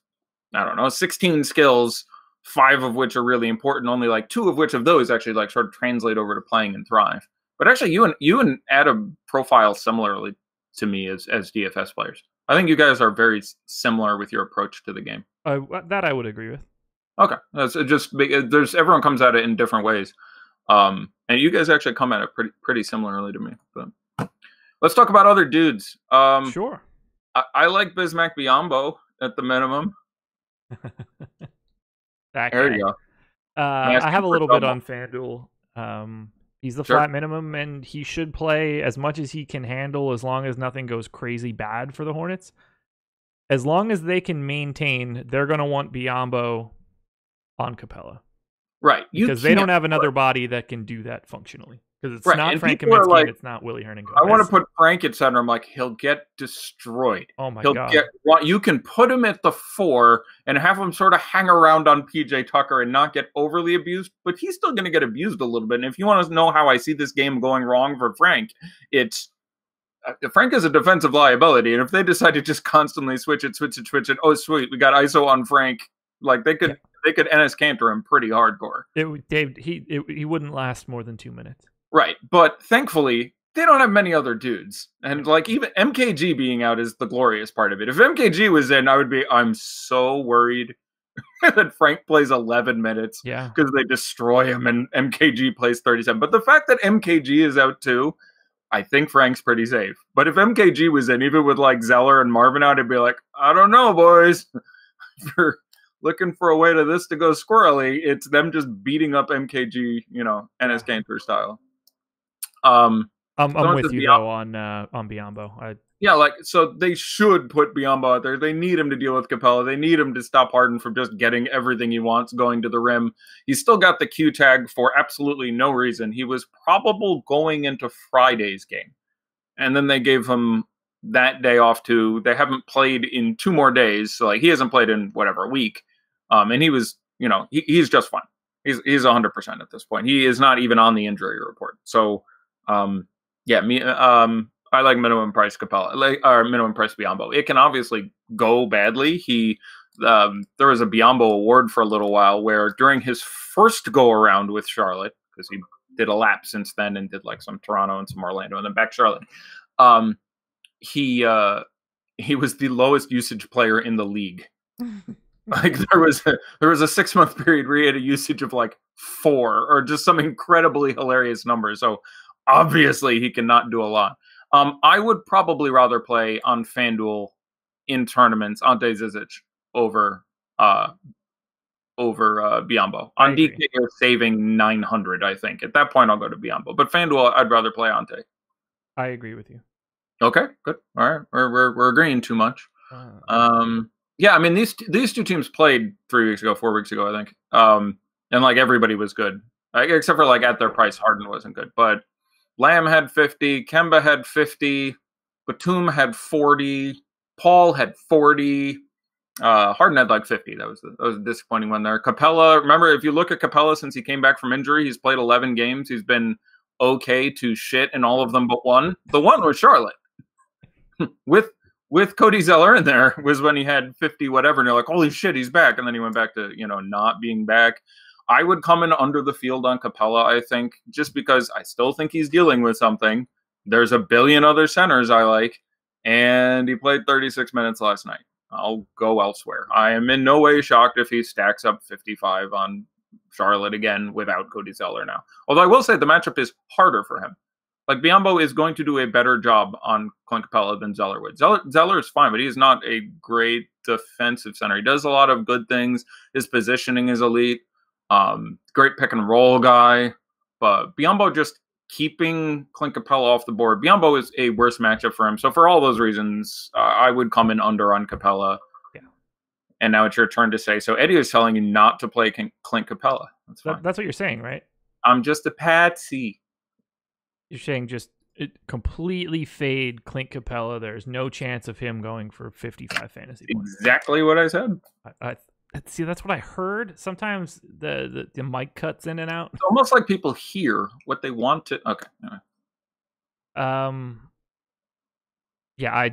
16 skills, 5 of which are really important, only like 2 of which of those actually like sort of translate over to playing in Thrive. But actually you and Adam profile similarly to me as DFS players. I think you guys are very similar with your approach to the game. That I would agree with. Okay. That's just everyone comes at it in different ways. And you guys actually come at it pretty similarly to me. But let's talk about other dudes. Sure. I like Bismack Biyombo at the minimum. There you go. I have a little bit on FanDuel. He's the flat minimum, and he should play as much as he can handle as long as nothing goes crazy bad for the Hornets. as long as they can maintain, they're going to want Biyombo on Capela. Right. Because they don't have another body that can do that functionally. Because it's not and Frank Kaminsky and it's not Willie Hernan Gomez. I want to put Frank at center. I'm like, he'll get destroyed. Oh my God. You can put him at the 4 and have him sort of hang around on PJ Tucker and not get overly abused, but he's still going to get abused a little bit. And if you want to know how I see this game going wrong for Frank, it's Frank is a defensive liability. And if they decide to just constantly switch it, oh, sweet, we got ISO on Frank. Like they could Enes Kanter him pretty hardcore. He wouldn't last more than 2 minutes. Right, but thankfully they don't have many other dudes, and like even MKG being out is the glorious part of it. If MKG was in, I'm so worried that Frank plays 11 minutes, because they destroy him, and MKG plays 37. But the fact that MKG is out too, I think Frank's pretty safe. But if MKG was in, even with like Zeller and Marvin out, it'd be like, I don't know, boys. If you're looking for a way to this to go squirrely, it's them just beating up MKG, Enes Kanter style. I'm with you though on Biyombo. So they should put Biyombo out there. They need him to deal with Capela. They need him to stop Harden from just getting everything he wants going to the rim. He's still got the Q tag for absolutely no reason. He was probable going into Friday's game, and then they gave him that day off too. They haven't played in 2 more days, so like he hasn't played in a week. And he was, he's just fine. He's 100% at this point. He is not even on the injury report. So. I like minimum price Capela, or minimum price Biyombo. It can obviously go badly. There was a Biyombo award for a little while where during his first go around with Charlotte, because he did a lap since then and did like some Toronto and some Orlando and then back Charlotte. He was the lowest usage player in the league. Like there was a 6-month period where he had a usage of like 4 or just some incredibly hilarious number. So obviously he cannot do a lot. I would probably rather play on FanDuel in tournaments Ante Zizic over Biyombo. On DK, you're saving 900, I think. At that point, I'll go to Biyombo. But FanDuel, I'd rather play Ante. I agree with you. Okay, good. All right, we're agreeing too much. These 2 teams played 4 weeks ago, I think. And like everybody was good, except for like at their price, Harden wasn't good, but. Lamb had 50, Kemba had 50, Batum had 40, Paul had 40, Harden had like 50. That was a disappointing one there. Capela, remember, if you look at Capela since he came back from injury, he's played 11 games. He's been okay to shit in all of them but one. The one was Charlotte. with Cody Zeller in there was when he had 50 whatever, and you're like, holy shit, he's back. And then he went back to, not being back. I would come in under the field on Capela, I think, just because I still think he's dealing with something. There's a billion other centers I like, and he played 36 minutes last night. I'll go elsewhere. I am in no way shocked if he stacks up 55 on Charlotte again without Cody Zeller now. Although I will say the matchup is harder for him. Like, Biyombo is going to do a better job on Clint Capela than Zeller would. Zeller is fine, but he is not a great defensive center. He does a lot of good things. His positioning is elite. Great pick and roll guy, but Biyombo just keeping Clint Capela off the board. Biyombo is a worse matchup for him. So for all those reasons, I would come in under on Capela. Yeah. And now it's your turn to say, so Eddie is telling you not to play Clint Capela. That's fine. That's what you're saying, right? I'm just a patsy. You're saying just completely fade Clint Capela. There's no chance of him going for 55 fantasy points. Exactly what I said. See, that's what I heard. Sometimes the mic cuts in and out. It's almost like people hear what they want to. Okay. Yeah.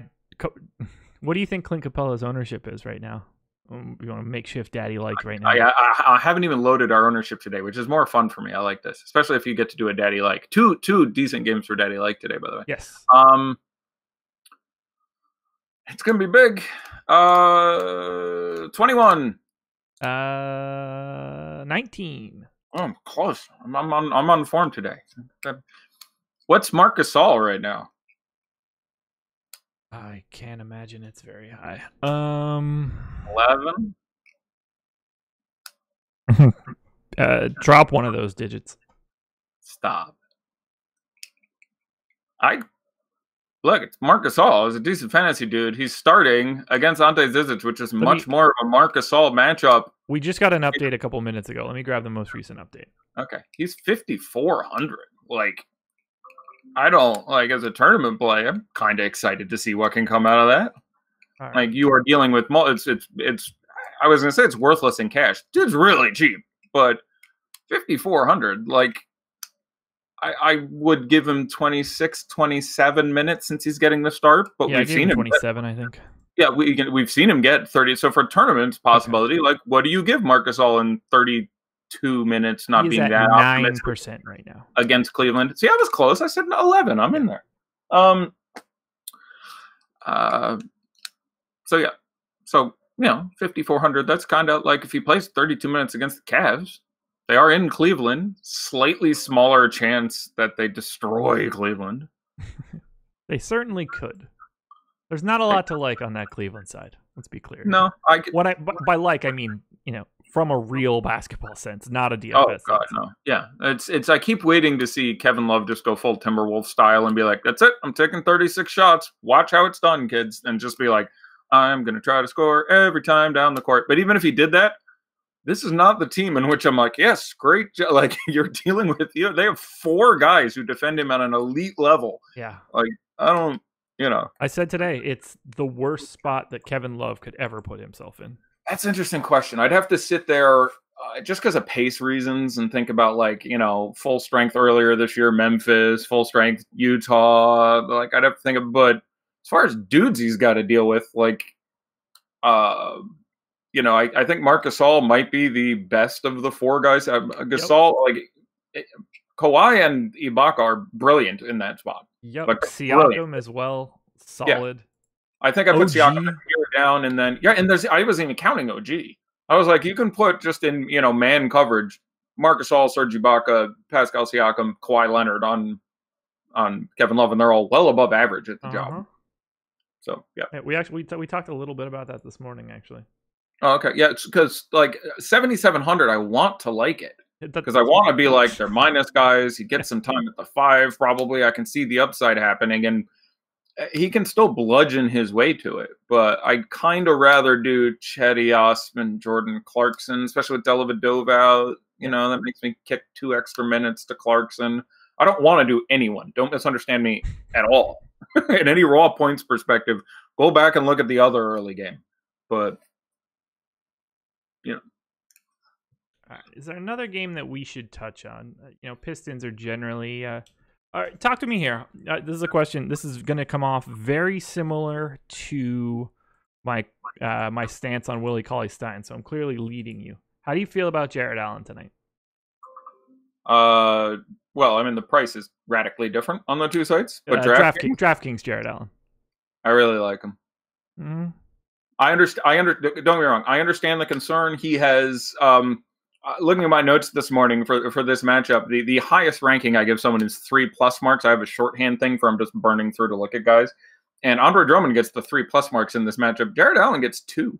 What do you think Clint Capela's ownership is right now? You want to makeshift daddy like right now? I haven't even loaded our ownership today, which is more fun for me. I like this, especially if you get to do a daddy like. Two decent games for daddy like today, by the way. Yes. It's gonna be big. 21. 19. Oh, I'm close. I'm on form today. What's Marc Gasol right now? I can't imagine it's very high. 11. Drop one of those digits. Stop. look, it's Marc Gasol. He's a decent fantasy dude. He's starting against Ante Zizic, which is much more of a Marc Gasol matchup. We just got an update a couple minutes ago. Let me grab the most recent update. Okay. He's 5,400. Like, I don't, like, as a tournament play, I'm kind of excited to see what can come out of that. Right. Like, you are dealing with, it's, I was going to say it's worthless in cash. Dude's really cheap, but 5,400, like, I would give him 26, 27 minutes since he's getting the start, but we've seen him 27, I think. Yeah, we've seen him get 30. So for tournaments possibility, like, what do you give Marc Gasol in 32 minutes? Not being that 9% right now against Cleveland. See, I was close. I said 11. I'm in there. So yeah, so 5,400. That's kind of like if he plays 32 minutes against the Cavs. They are in Cleveland. Slightly smaller chance that they destroy Cleveland. They certainly could. There's not a lot to like on that Cleveland side. Let's be clear. No, by like I mean from a real basketball sense, not a DFS. Oh God, no. Yeah, it's. I keep waiting to see Kevin Love just go full Timberwolves style and be like, "That's it. I'm taking 36 shots. Watch how it's done, kids," and just be like, "I'm gonna try to score every time down the court." But even if he did that, this is not the team in which I'm like, yes, great. Like, you're dealing with you. They have 4 guys who defend him at an elite level. Yeah. Like, I don't, I said today, it's the worst spot that Kevin Love could ever put himself in. That's an interesting question. I'd have to sit there just because of pace reasons and think about, like, full strength earlier this year, Memphis, full strength Utah. Like, I'd have to think of, but as far as dudes he's got to deal with, like, I think Marc Gasol might be the best of the 4 guys. Gasol, like Kawhi and Ibaka are brilliant in that spot. Yep, like, Siakam as well, solid. Yeah. I think I put Siakam here down, and then and I wasn't even counting OG. I was like, you can put just in man coverage, Marc Gasol, Serge Ibaka, Pascal Siakam, Kawhi Leonard on Kevin Love, and they're all well above average at the job. So yeah, we talked a little bit about that this morning actually. Oh, okay, yeah, it's because like 7,700, I want to like it because I want to be like they're minus guys. He gets some time at the 5, probably. I can see the upside happening, and he can still bludgeon his way to it. But I'd kind of rather do Chetty Osman, Jordan Clarkson, especially with Dellavedova out. That makes me kick 2 extra minutes to Clarkson. I don't want to do anyone. Don't misunderstand me at all. In any raw points perspective, go back and look at the other early game, but. All right. Is there another game that we should touch on? Pistons are generally. All right, talk to me here. This is a question. This is going to come off very similar to my stance on Willie Cauley-Stein. So I'm clearly leading you. How do you feel about Jarrett Allen tonight? Well, I mean the price is radically different on the 2 sites, but DraftKings Jarrett Allen. I really like him. Mm-hmm. Don't get me wrong. I understand the concern. He has, looking at my notes this morning for this matchup, the highest ranking I give someone is 3+ marks. I have a shorthand thing for I'm just burning through to look at guys. And Andre Drummond gets the 3+ marks in this matchup. Jarrett Allen gets 2.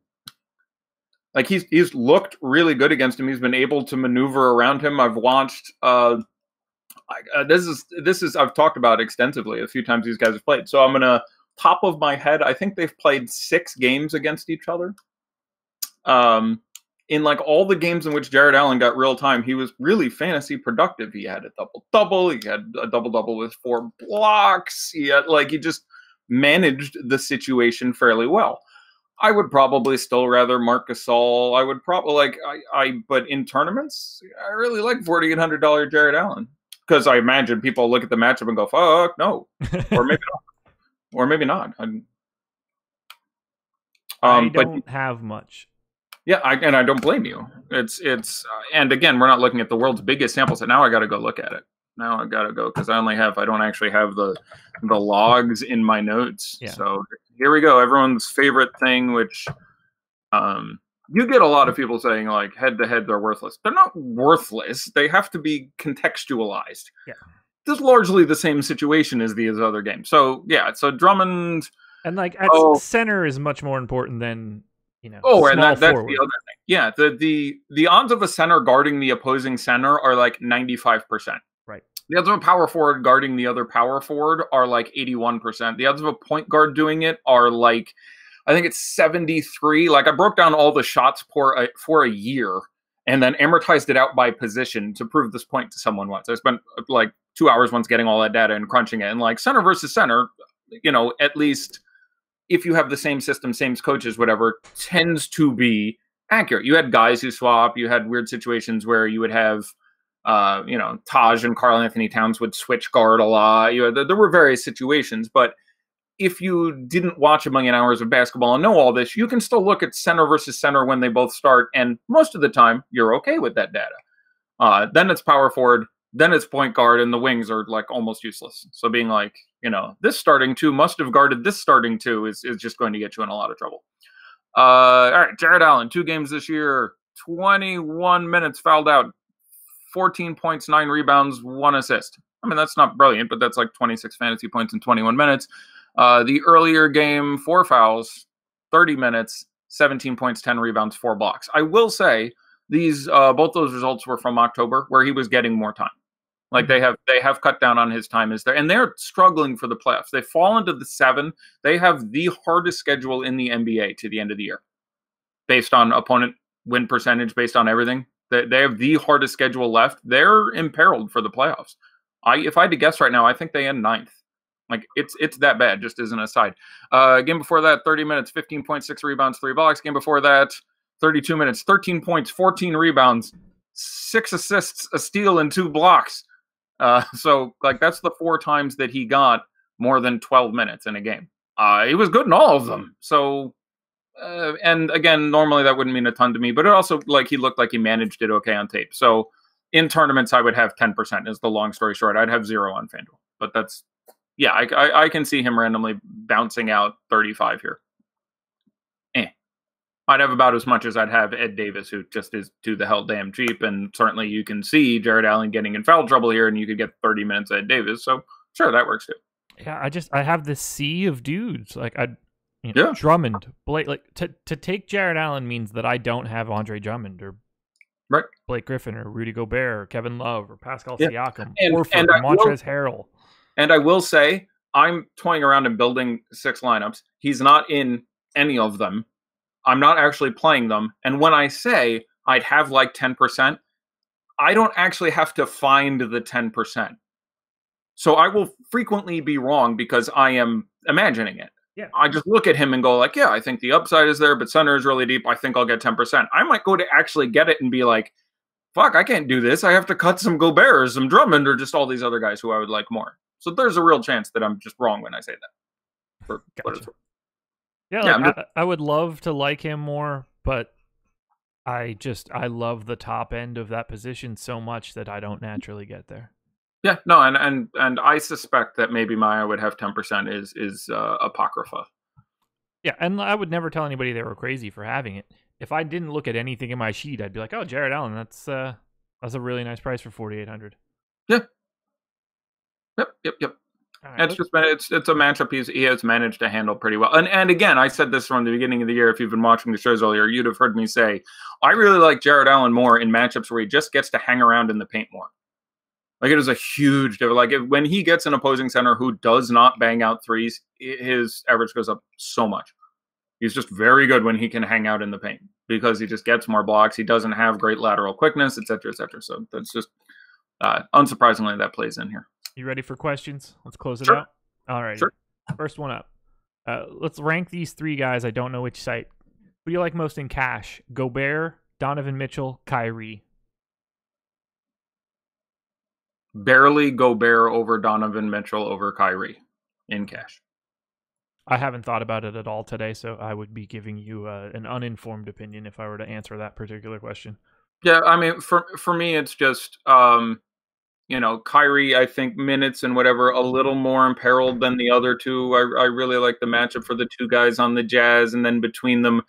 Like he's looked really good against him. He's been able to maneuver around him. I've watched, this is I've talked about extensively a few times these guys have played. So I'm going to, top of my head, I think they've played 6 games against each other. In like all the games in which Jarrett Allen got real time, he was really fantasy productive. He had a double-double. He had a double-double with 4 blocks. He just managed the situation fairly well. I would probably still rather Marc Gasol. I would probably but in tournaments, I really like $4,800 Jarrett Allen because I imagine people look at the matchup and go, "Fuck no," or maybe not. Or maybe not. I don't have much. Yeah, and I don't blame you. It's and again, we're not looking at the world's biggest sample set. Now I got to go look at it. Now I got to go because I don't actually have the logs in my notes. Yeah. So here we go. Everyone's favorite thing, which you get a lot of people saying like head to head they're worthless. They're not worthless. They have to be contextualized. Yeah. This is largely the same situation as these other games. So yeah, so Drummond and like center is much more important than and that's the other thing. Yeah, the odds of a center guarding the opposing center are like 95%. Right. The odds of a power forward guarding the other power forward are like 81%. The odds of a point guard doing it are like, I think it's 73. Like I broke down all the shots for a year and then amortized it out by position to prove this point to someone once. I spent like 2 hours once getting all that data and crunching it. And like center versus center, at least if you have the same system, same coaches, whatever, tends to be accurate. You had guys who swap. You had weird situations where you would have, Taj and Karl Anthony Towns would switch guard a lot. There were various situations, but if you didn't watch a million hours of basketball and know all this, you can still look at center versus center when they both start, and most of the time, you're okay with that data. Then it's power forward, then it's point guard, and the wings are like almost useless. So being like, this starting two must have guarded this starting two is just going to get you in a lot of trouble. All right, Jared Allen, 2 games this year, 21 minutes fouled out, 14 points, 9 rebounds, 1 assist. I mean, that's not brilliant, but that's like 26 fantasy points in 21 minutes. The earlier game, 4 fouls, 30 minutes, 17 points, 10 rebounds, 4 blocks. I will say these both those results were from October, where he was getting more time. Like they have cut down on his time there, and they're struggling for the playoffs. They fall into the 7. They have the hardest schedule in the NBA to the end of the year, based on opponent win percentage, based on everything. They have the hardest schedule left. They're imperiled for the playoffs. If I had to guess right now, I think they end 9th. Like it's that bad, just as an aside. Game before that, 30 minutes, 15.6 rebounds, 3 blocks. Game before that, 32 minutes, 13 points, 14 rebounds, 6 assists, a steal, and 2 blocks. So like that's the 4 times that he got more than 12 minutes in a game. He was good in all of them. So, and again, normally that wouldn't mean a ton to me, but it also like he looked like he managed it okay on tape. So in tournaments, I would have 10% is the long story short. I'd have 0 on FanDuel, but that's, yeah, I can see him randomly bouncing out 35 here. I'd have about as much as I'd have Ed Davis, who just is to the hell damn cheap. And certainly you can see Jared Allen getting in foul trouble here, and you could get 30 minutes Ed Davis. So sure, that works too. Yeah, I have this sea of dudes. Like Drummond, Blake. Like to take Jared Allen means that I don't have Andre Drummond or Blake Griffin or Rudy Gobert or Kevin Love or Pascal Siakam or Montrezl Harrell. And I will say, I'm toying around and building 6 lineups. He's not in any of them. I'm not actually playing them. And when I say I'd have like 10%, I don't actually have to find the 10%. So I will frequently be wrong because I am imagining it. Yeah. I just look at him and go like, yeah, I think the upside is there, but center is really deep. I think I'll get 10%. I might go to actually get it and be like, fuck, I can't do this. I have to cut some Gobert or some Drummond or just all these other guys who I would like more. So there's a real chance that I'm just wrong when I say that. Gotcha. Yeah, I would love to like him more, but I love the top end of that position so much that I don't naturally get there. Yeah, no, and I suspect that maybe Maya would have 10% is apocrypha. Yeah, and I would never tell anybody they were crazy for having it. If I didn't look at anything in my sheet, I'd be like, "Oh, Jared Allen, that's a really nice price for 4,800." Yeah. Yep. Right, it's a matchup he has managed to handle pretty well. And again, I said this from the beginning of the year. If you've been watching the shows earlier, you'd have heard me say I really like Jared Allen more in matchups where he just gets to hang around in the paint more. Like it is a huge difference. Like when he gets an opposing center who does not bang out threes, his average goes up so much. He's just very good when he can hang out in the paint because he just gets more blocks. He doesn't have great lateral quickness, et cetera, et cetera. So that's just unsurprisingly that plays in here. You ready for questions? Let's close it out. All right. Sure. First one up. Let's rank these 3 guys. I don't know which site. Who do you like most in cash? Gobert, Donovan Mitchell, Kyrie. Barely Gobert over Donovan Mitchell over Kyrie in cash. I haven't thought about it at all today, so I would be giving you an uninformed opinion if I were to answer that particular question. Yeah, I mean, for me, it's just... Kyrie, I think minutes and whatever, a little more imperiled than the other two. I really like the matchup for the 2 guys on the Jazz, and then between them,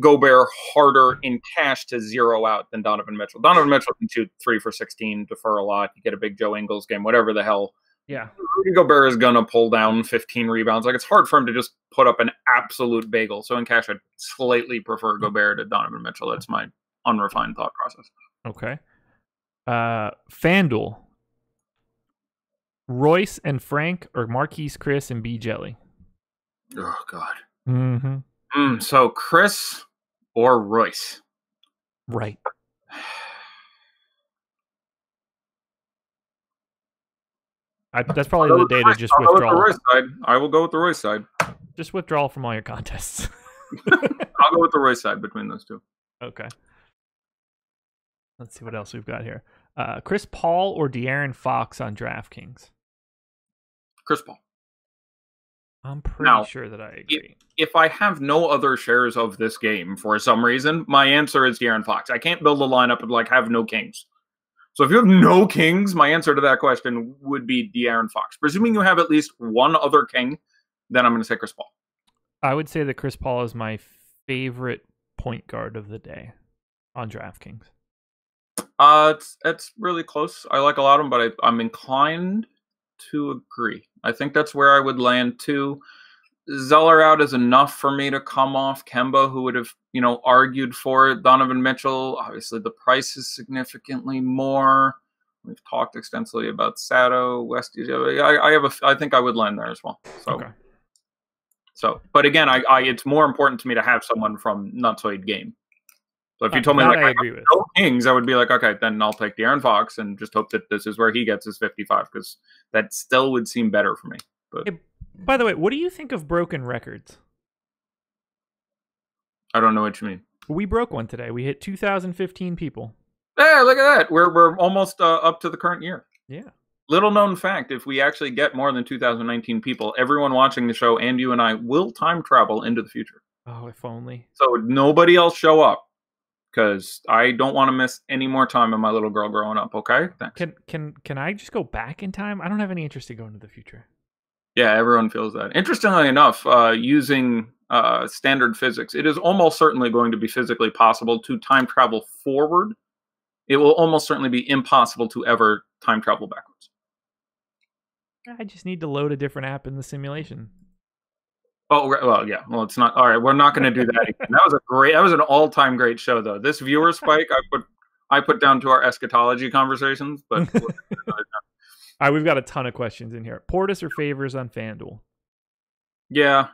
Gobert harder in cash to zero out than Donovan Mitchell. Donovan Mitchell can shoot 3 for 16, defer a lot, you get a big Joe Ingles game, whatever the hell. Yeah. Rudy Gobert is going to pull down 15 rebounds. Like, it's hard for him to just put up an absolute bagel. So in cash, I'd slightly prefer Gobert to Donovan Mitchell. That's my unrefined thought process. Okay. FanDuel, Royce and Frank or Marquise Chris and Bjelica? Oh, God. Mm-hmm. So Chris or Royce? Right. That's probably the day to just withdraw. I will go with the Royce side. Just withdraw from all your contests. I'll go with the Royce side between those two. Okay. Let's see what else we've got here. Chris Paul or De'Aaron Fox on DraftKings? Chris Paul. I'm pretty sure that I agree. If I have no other shares of this game for some reason, my answer is De'Aaron Fox. I can't build a lineup and have no kings. So if you have no kings, my answer to that question would be De'Aaron Fox. Presuming you have at least one other king, then I'm going to say Chris Paul. I would say that Chris Paul is my favorite point guard of the day on DraftKings. It's really close. I like a lot of them, but I'm inclined to agree. I think that's where I would land too. Zeller out is enough for me to come off Kemba, who would have, argued for it. Donovan Mitchell, obviously the price is significantly more. We've talked extensively about Sato, Westies. I think I would land there as well. So, okay. But again, it's more important to me to have someone from Nutsoid game. So if you told me I agree with no kings, I would be like, okay, then I'll take De'Aaron Fox and just hope that this is where he gets his 55 because that still would seem better for me. But hey, by the way, what do you think of broken records? I don't know what you mean. We broke one today. We hit 2,015 people. Yeah, look at that. We're almost up to the current year. Yeah. Little known fact, if we actually get more than 2019 people, everyone watching the show and you and I will time travel into the future. Oh, if only. So nobody else show up. Because I don't want to miss any more time of my little girl growing up, okay? Thanks. Can I just go back in time? I don't have any interest in going to the future. Yeah, everyone feels that. Interestingly enough, using standard physics, it is almost certainly going to be physically possible to time travel forward. It will almost certainly be impossible to ever time travel backwards. I just need to load a different app in the simulation. Oh, well, yeah. Well, it's not. All right, we're not going to do that again. That was an all-time great show, though. This viewer spike, I put down to our eschatology conversations, but all right, we've got a ton of questions in here. Portis or Favors on FanDuel? Yeah.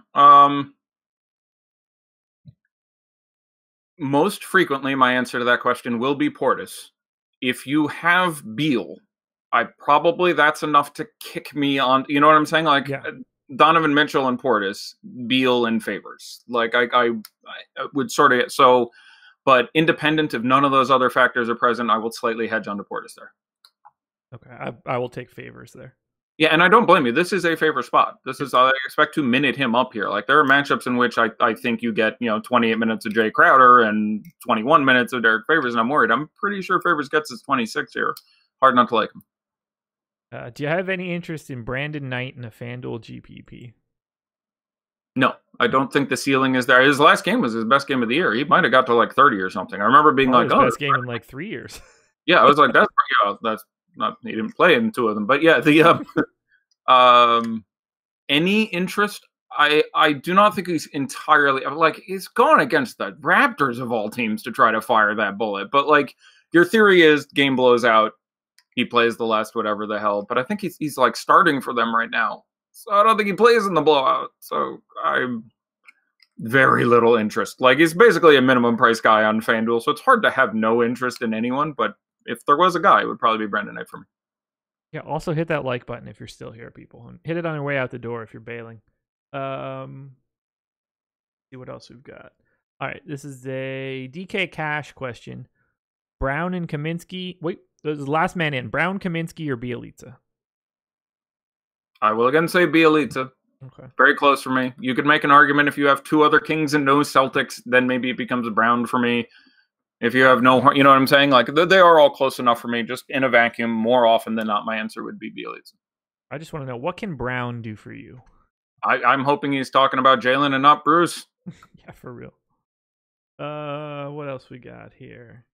Most frequently, my answer to that question will be Portis. If you have Beal, that's enough to kick me on. You know what I'm saying? Yeah. Donovan Mitchell and Portis, Beal and Favors. I would sort of so, but independent if none of those other factors are present, I will slightly hedge onto Portis there. Okay, I will take Favors there. Yeah, and I don't blame you. This is a favor spot. I expect to minute him up here. There are matchups in which I think you get 28 minutes of Jay Crowder and 21 minutes of Derek Favors, and I'm worried. I'm pretty sure Favors gets his 26 here. Hard not to like him. Do you have any interest in Brandon Knight in a FanDuel GPP? No, I don't think the ceiling is there. His last game was his best game of the year. He might have got to 30 or something. I remember being his best game in 3 years. Yeah, I was like, that's not. He didn't play in 2 of them, but yeah, the any interest? I do not think he's entirely he's going against the Raptors of all teams to try to fire that bullet. But your theory is game blows out. He plays the last whatever the hell, but I think he's starting for them right now. So I don't think he plays in the blowout. So I'm very little interest. He's basically a minimum price guy on FanDuel, so it's hard to have no interest in anyone. But if there was a guy, it would probably be Brandon Knight for me. Yeah, also hit that like button if you're still here, people. And hit it on your way out the door if you're bailing. See what else we've got. All right, this is a DK Cash question. Brown and Kaminsky. Wait. This is last man in. Brown, Kaminsky, or Bjelica? I will again say Bjelica. Okay. Very close for me. You could make an argument if you have 2 other Kings and no Celtics, then maybe it becomes a Brown for me. If you have no, you know what I'm saying? They are all close enough for me. Just in a vacuum, more often than not, my answer would be Bjelica. I just want to know, what can Brown do for you? I'm hoping he's talking about Jalen and not Bruce. Yeah, for real. What else we got here?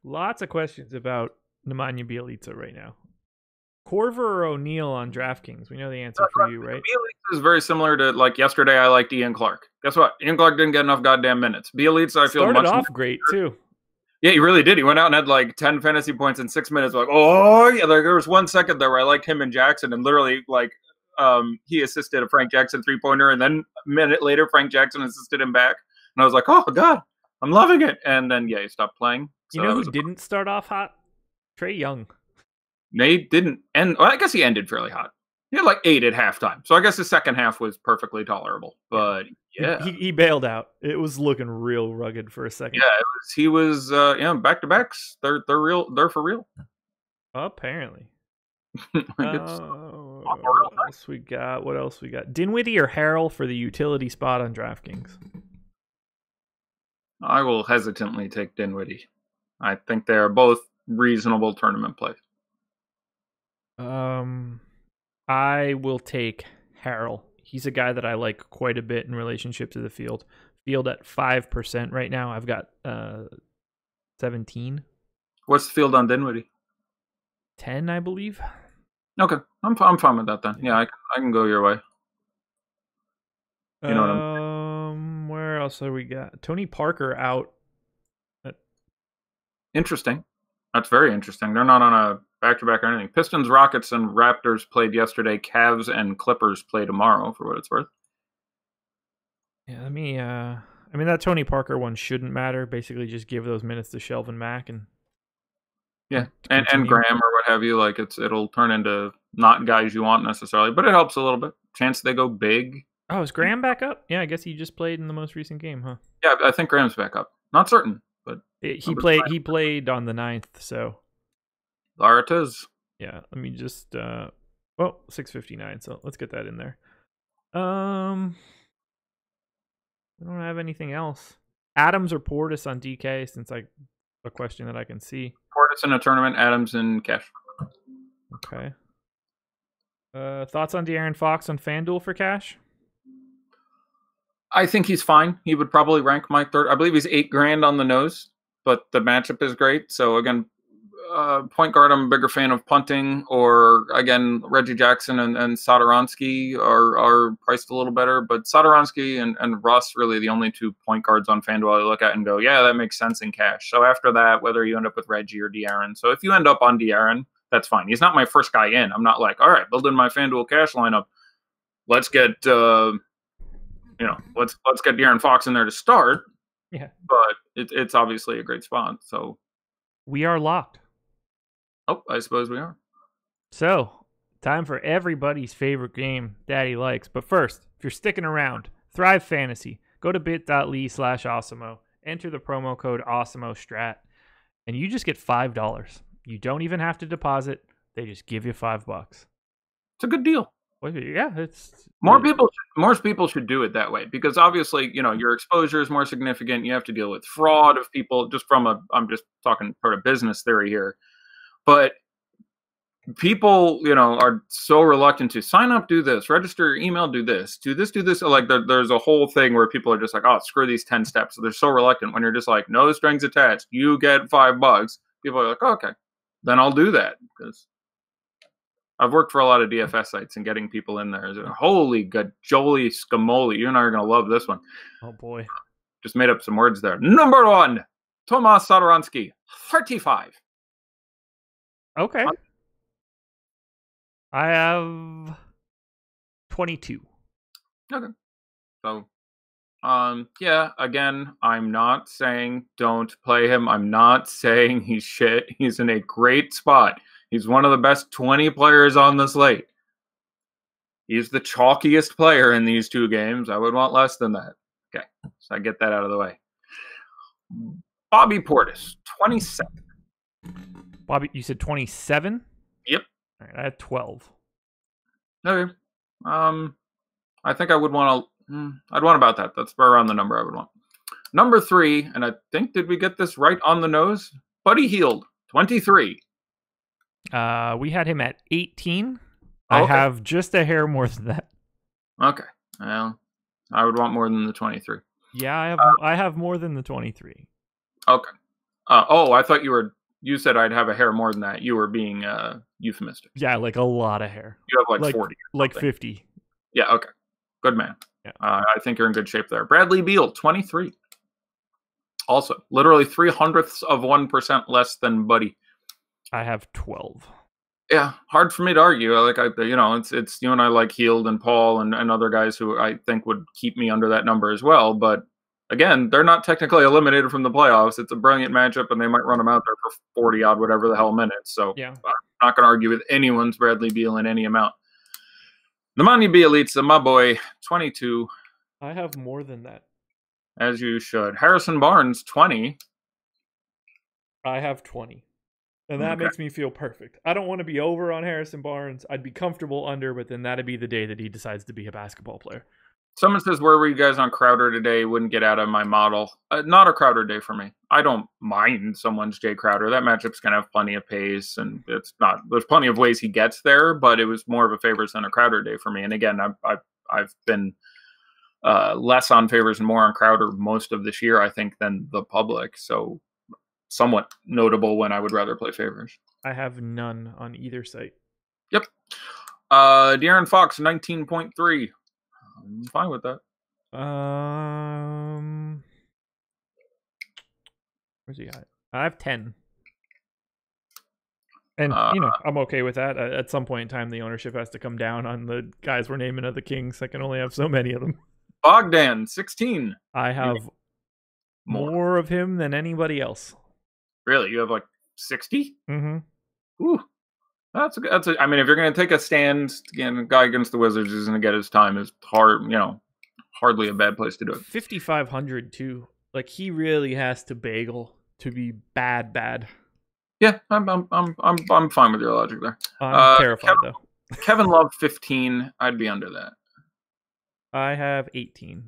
Lots of questions about Nemanja Bjelica right now. Corver or O'Neal on DraftKings? We know the answer for you, right? Bjelica is very similar to yesterday. I liked Ian Clark. Guess what? Ian Clark didn't get enough goddamn minutes. Bjelica, I feel started off great too. Yeah, he really did. He went out and had like 10 fantasy points in 6 minutes. Like, oh yeah, like there was 1 second there where I liked him and Jackson, and literally like he assisted a Frank Jackson 3-pointer, and then a minute later Frank Jackson assisted him back, and I was like, oh god, I'm loving it. And then yeah, he stopped playing. So you know who didn't start off hot? Trae Young. Nate didn't end. Well, I guess he ended fairly hot. He had like 8 at halftime, so I guess the second half was perfectly tolerable. But yeah, he bailed out. It was looking real rugged for a second. Yeah, he was. Back to backs. They're real. They're for real. Apparently. What else we got? What else we got? Dinwiddie or Harrell for the utility spot on DraftKings? I will hesitantly take Dinwiddie. I think they are both reasonable tournament plays. I will take Harrell. He's a guy that I like quite a bit in relationship to the field. Field at 5% right now. I've got 17. What's the field on Dinwiddie? 10, I believe. Okay, I'm fine with that then. Yeah, I can go your way. You know what I'm. Where else have we got? Tony Parker out. Interesting. That's very interesting. They're not on a back-to-back or anything. Pistons, Rockets, and Raptors played yesterday. Cavs and Clippers play tomorrow, for what it's worth. Yeah, let me. I mean, that Tony Parker one shouldn't matter. Basically, just give those minutes to Shelvin Mack and. Yeah, and Graham or what have you. Like it'll turn into not guys you want necessarily, but it helps a little bit. Chance they go big. Oh, is Graham back up? Yeah, I guess he just played in the most recent game, huh? Yeah, I think Graham's back up. Not certain, but he played. He played on the 9th, so. There it is. Yeah, let me just. 6:59. So let's get that in there. I don't have anything else. Adams or Portis on DK, since a question that I can see. Portis in a tournament, Adams in cash. Okay. Thoughts on De'Aaron Fox on FanDuel for cash? I think he's fine. He would probably rank my third. I believe he's $8,000 on the nose, but the matchup is great. So again, point guard, I'm a bigger fan of punting, or again, Reggie Jackson and Satoransky are priced a little better, but Satoransky and Russ really the only 2 point guards on FanDuel I look at and go, yeah, that makes sense in cash. So after that, whether you end up with Reggie or De'Aaron. So if you end up on De'Aaron, that's fine. He's not my first guy in. I'm not like, all right, build in my FanDuel cash lineup. Let's get let's get De'Aaron Fox in there to start. Yeah, but it's obviously a great spot. So we are locked. Oh, I suppose we are. So, time for everybody's favorite game Daddy likes. But first, if you're sticking around, Thrive Fantasy. Go to bit.ly/Awesemo. Enter the promo code AwesemoStrat. And you just get $5. You don't even have to deposit. They just give you $5. It's a good deal. Well, yeah, it's more people should do it that way, because obviously, your exposure is more significant. You have to deal with fraud of people I'm just talking sort of business theory here. But people, are so reluctant to sign up, do this, register your email, do this. Like there's a whole thing where people are just like, oh, screw these 10 steps. So they're so reluctant when you're just like, no strings attached. You get $5. People are like, oh, okay, then I'll do that, because I've worked for a lot of DFS sites and getting people in there. Holy good, Jolie Scamoli. You and I are going to love this one. Oh, boy. Just made up some words there. Number 1, Tomas Satoransky, 35. Okay. I have 22. Okay. So, again, I'm not saying don't play him. I'm not saying he's shit. He's in a great spot. He's one of the best 20 players on the slate. He's the chalkiest player in these 2 games. I would want less than that. Okay. So I get that out of the way. Bobby Portis, 27. Bobby, you said 27? Yep. All right, I had 12. Okay. I think I would want to. I'd want about that. That's around the number I would want. Number 3, and I think, did we get this right on the nose? Buddy Hield, 23. We had him at 18. Okay. I have just a hair more than that. Okay. Well, I would want more than the 23. Yeah, I have more than the 23. Okay. I thought you said I'd have a hair more than that. You were being euphemistic. Yeah, like a lot of hair. You have like 40. Like 50. Yeah, okay. Good man. Yeah. I think you're in good shape there. Bradley Beal, 23. Also, literally 0.03% less than Buddy. I have 12. Yeah, hard for me to argue. It's you and I like Heald and Paul and other guys who I think would keep me under that number as well. But again, they're not technically eliminated from the playoffs. It's a brilliant matchup, and they might run them out there for 40 odd whatever the hell minutes. So yeah. I'm not going to argue with anyone's Bradley Beal in any amount. Nemanja Bjelica, my boy, 22. I have more than that. As you should. Harrison Barnes, 20. I have 20. And that makes me feel perfect. I don't want to be over on Harrison Barnes. I'd be comfortable under, but then that'd be the day that he decides to be a basketball player. Someone says, where were you guys on Crowder today? Wouldn't get out of my model. Not a Crowder day for me. I don't mind someone's Jay Crowder. That matchup's going to have plenty of pace, and there's plenty of ways he gets there, but it was more of a favors than a Crowder day for me. And again, I've been less on favors and more on Crowder most of this year, I think, than the public. So somewhat notable when I would rather play favors. I have none on either site. Yep. De'Aaron Fox, 19.3. I'm fine with that. Where's he at? I have 10. And, I'm okay with that. At some point in time, the ownership has to come down on the guys we're naming of the Kings. I can only have so many of them. Bogdan, 16. I have more of him than anybody else. Really? You have like 60? Mm-hmm. Ooh. I mean, if you're going to take a stand, again, a guy against the Wizards is going to get his time. Is hard, hardly a bad place to do it. 5,500 too. Like, he really has to bagel to be bad. Yeah, I'm fine with your logic there. I'm terrified though. Kevin Love, 15. I'd be under that. I have 18.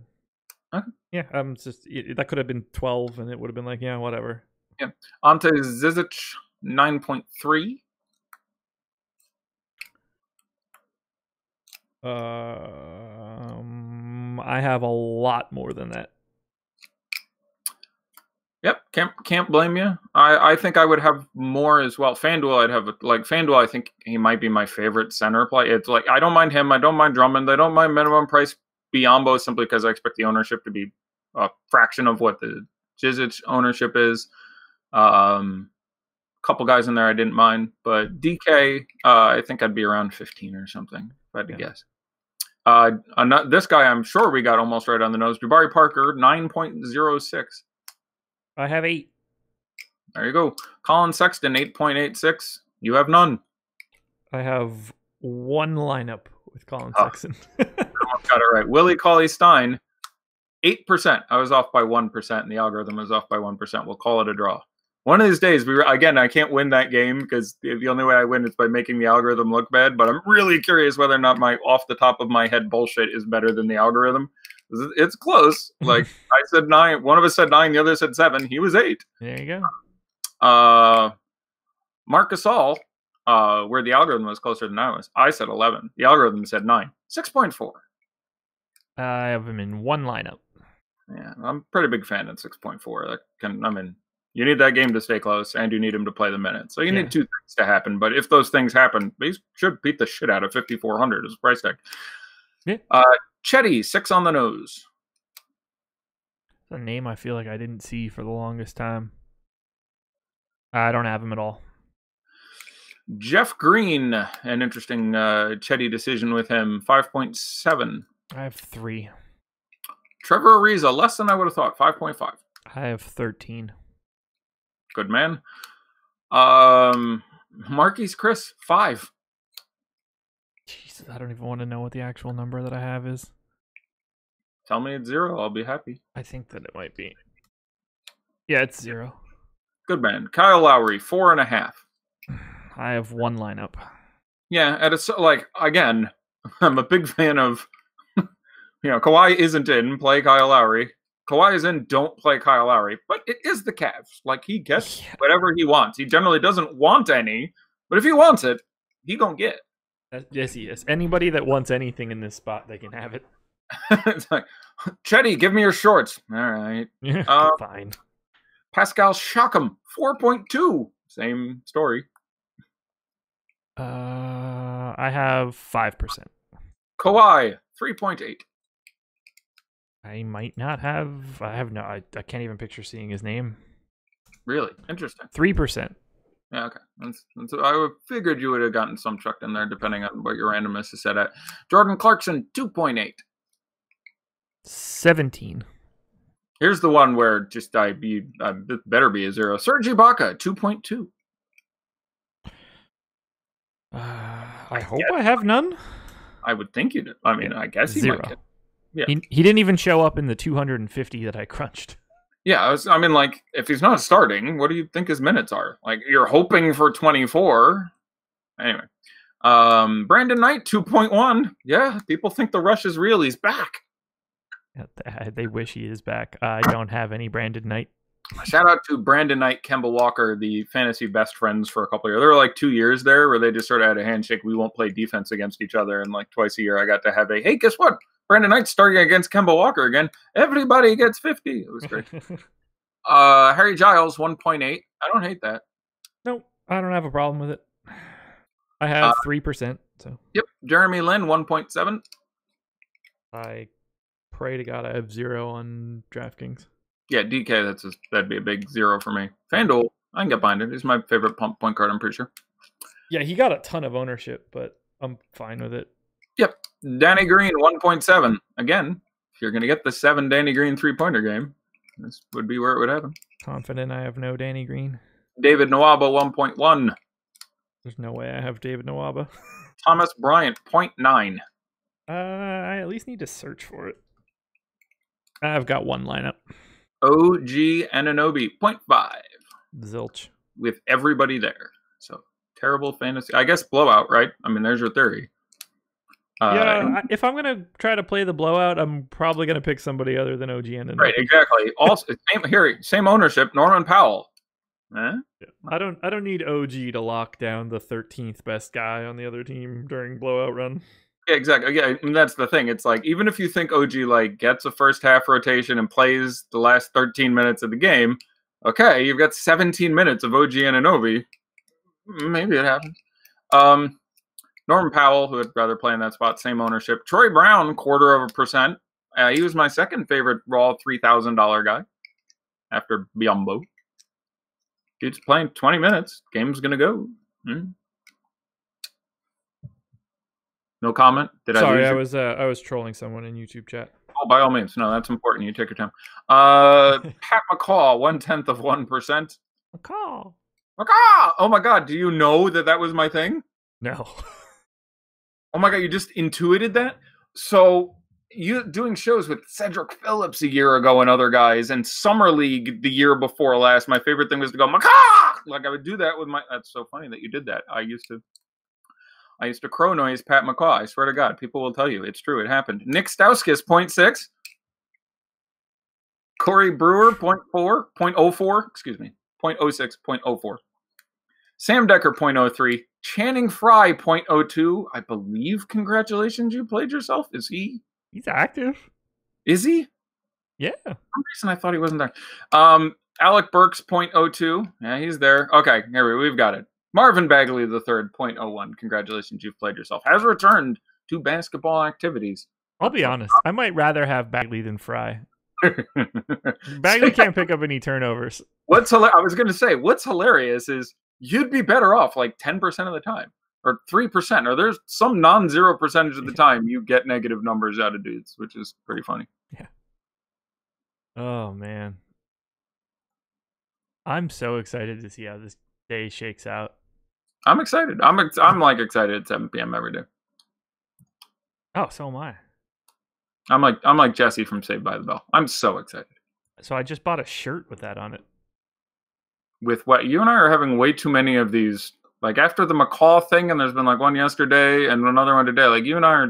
Okay. Yeah, that could have been 12, and it would have been like, yeah, whatever. Yeah. Ante Zizic, 9.3. I have a lot more than that. Yep, can't blame you. I think I would have more as well. FanDuel, I think he might be my favorite center play. It's like, I don't mind him. I don't mind Drummond. I don't mind minimum price Biyombo simply because I expect the ownership to be a fraction of what the Zizic ownership is. Couple guys in there I didn't mind, but DK, I think I'd be around 15 or something if I had to guess. This guy I'm sure we got almost right on the nose. Jabari Parker, 9.06. I have 8. There you go. Colin Sexton, 8.86. You have none. I have one lineup with Colin Sexton. Got it right. Willie Cauley-Stein, 8%. I was off by 1%, and the algorithm was off by 1%. We'll call it a draw. One of these days, I can't win that game because the only way I win is by making the algorithm look bad. But I'm really curious whether or not my off the top of my head bullshit is better than the algorithm. It's close. Like I said 9, one of us said 9, the other said 7. He was 8. There you go. Marc Gasol, where the algorithm was closer than I was. I said 11. The algorithm said 9. 6.4. I have him in one lineup. Yeah, I'm a pretty big fan at 6.4. You need that game to stay close, and you need him to play the minutes. So you need two things to happen. But if those things happen, he should beat the shit out of 5,400 as a price tag. Yeah. Chetty, 6 on the nose. It's a name I feel like I didn't see for the longest time. I don't have him at all. Jeff Green, an interesting Chetty decision with him, 5.7. I have 3. Trevor Ariza, less than I would have thought, 5.5. I have 13. Good man. Marquise Chris, 5. Jesus, I don't even want to know what the actual number that I have is. Tell me it's 0. I'll be happy. I think that it might be. Yeah, it's 0. Good man. Kyle Lowry, 4.5. I have one lineup. Yeah, again, I'm a big fan of, Kawhi isn't in, play Kyle Lowry. Kawhi is in, don't play Kyle Lowry. But it is the Cavs. Like, he gets whatever he wants. He generally doesn't want any, but if he wants it, he gonna get it. Yes, he is. Anybody that wants anything in this spot, they can have it. It's like, Chetty, give me your shorts. All right. Fine. Pascal Siakam, 4.2. Same story. I have 5%. Kawhi, 3.8. I might not have. I can't even picture seeing his name. Really? Interesting. 3%. Yeah, okay. I figured you would have gotten some chucked in there, depending on what your randomness is set at. Jordan Clarkson, 2.8. 17. Here's the one where just it better be a 0. Serge Ibaka, 2.2. I hope I have none. I would think you did. I mean, I guess he 0. might get. Yeah. He didn't even show up in the 250 that I crunched. Yeah, I mean, like, if he's not starting, what do you think his minutes are? Like, you're hoping for 24. Anyway. Brandon Knight, 2.1. Yeah, people think the rush is real. He's back. Yeah, they wish he is back. I don't have any Brandon Knight. Shout out to Brandon Knight, Kemba Walker, the fantasy best friends for a couple of years. There were like 2 years there where they just sort of had a handshake. We won't play defense against each other. And like twice a year, I got to have hey, guess what? Brandon Knight's starting against Kemba Walker again. Everybody gets 50. It was great. Harry Giles, 1.8. I don't hate that. Nope, I don't have a problem with it. I have 3%. So. Yep. Jeremy Lin, 1.7. I pray to God I have 0 on DraftKings. Yeah, DK, that'd be a big 0 for me. FanDuel, I can get behind it. He's my favorite point guard, I'm pretty sure. Yeah, he got a ton of ownership, but I'm fine with it. Yep. Danny Green, 1.7. Again, if you're going to get the 7 Danny Green three-pointer game, this would be where it would happen. Confident I have no Danny Green. David Nwaba, 1.1. There's no way I have David Nwaba. Thomas Bryant, 0.9. I at least need to search for it. I've got one lineup. OG Anunoby, 0.5. Zilch. With everybody there. So, terrible fantasy. I guess blowout, right? I mean, there's your theory. If I'm going to try to play the blowout, I'm probably going to pick somebody other than OG Anunoby. Right, exactly. Also, same ownership, Norman Powell. Yeah. I don't need OG to lock down the 13th best guy on the other team during blowout run. Yeah, exactly. Yeah, and that's the thing. It's like, even if you think OG like gets a first half rotation and plays the last 13 minutes of the game, okay, you've got 17 minutes of OG Anunoby. Maybe it happens. Norman Powell, who would rather play in that spot, same ownership. Troy Brown, 0.25%. He was my second favorite raw $3,000 guy after Biyombo. Dude's playing 20 minutes. Game's going to go. No comment? Sorry, I was trolling someone in YouTube chat. Oh, by all means. No, that's important. You take your time. Pat McCaw, 0.1%. McCaw! Oh my God. Do you know that was my thing? No. Oh my God. You just intuited that? So you doing shows with Cedric Phillips a year ago and other guys, and Summer League the year before last, my favorite thing was to go, McCaw! Like I would do that with that's so funny that you did that. I used to crow noise Pat McCaw. I swear to God, people will tell you. It's true. It happened. Nick Stauskas, 0.6. Corey Brewer, 0.04. Excuse me. 0.06, 0.04. Sam Decker, 0.03. Channing Frye, 0.02. I believe, congratulations, you played yourself. Is he? He's active. Is he? Yeah. For some reason I thought he wasn't there. Alec Burks, 0.02. Yeah, he's there. Okay, here we've got it. Marvin Bagley III, 0.01. Congratulations, you've played yourself. Has returned to basketball activities. I'll be honest. I might rather have Bagley than Fry. Bagley can't pick up any turnovers. I was going to say, what's hilarious is you'd be better off like 10% of the time or 3%, or there's some non-zero percentage of the time you get negative numbers out of dudes, which is pretty funny. Yeah. Oh, man. I'm so excited to see how this day shakes out. I'm excited. I'm like excited at 7 p.m. every day. Oh, so am I. I'm like Jesse from Saved by the Bell. I'm so excited. So I just bought a shirt with that on it. With what? You and I are having way too many of these. Like after the McCaw thing, and there's been like one yesterday and another one today. Like you and I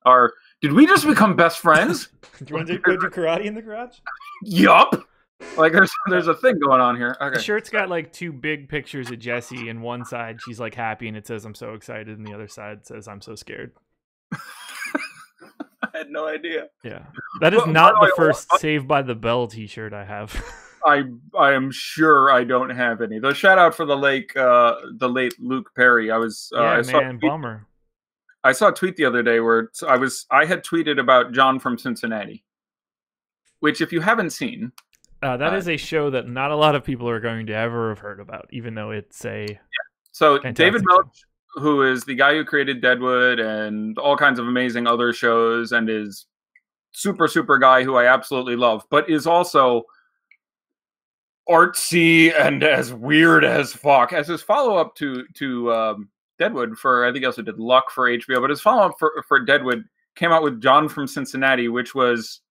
are. Did we just become best friends? Do you want to go do karate in the garage? Yup. Like there's a thing going on here. Okay. The shirt's got like two big pictures of Jessie, and one side she's like happy and it says I'm so excited, and the other side says I'm so scared. I had no idea. Yeah. That is not the first Saved by the Bell t-shirt I have. I am sure I don't have any. The shout out for the late Luke Perry. Bummer. I saw a tweet the other day where I had tweeted about John from Cincinnati. which if you haven't seen, that is a show that not a lot of people are going to ever have heard about, even though it's a So David Milch, who is the guy who created Deadwood and all kinds of amazing other shows, and is super guy who I absolutely love, but is also artsy and as weird as fuck. As his follow-up to Deadwood, for I think he also did Luck for HBO, but his follow-up for Deadwood came out with John from Cincinnati, which was,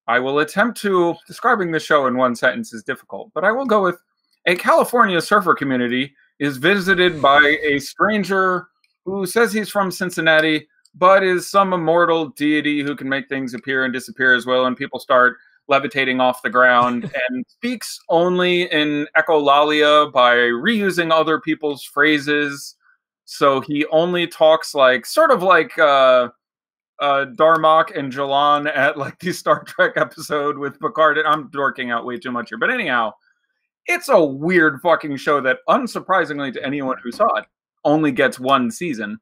I will attempt to, describing the show in one sentence is difficult, but I will go with, a California surfer community is visited by a stranger who says he's from Cincinnati, but is some immortal deity who can make things appear and disappear as well, and people start levitating off the ground, and speaks only in echolalia by reusing other people's phrases. So he only talks like, sort of like Darmok and Jalan at like the Star Trek episode with Picard. I'm dorking out way too much here. But anyhow, it's a weird fucking show that, unsurprisingly to anyone who saw it, only gets one season.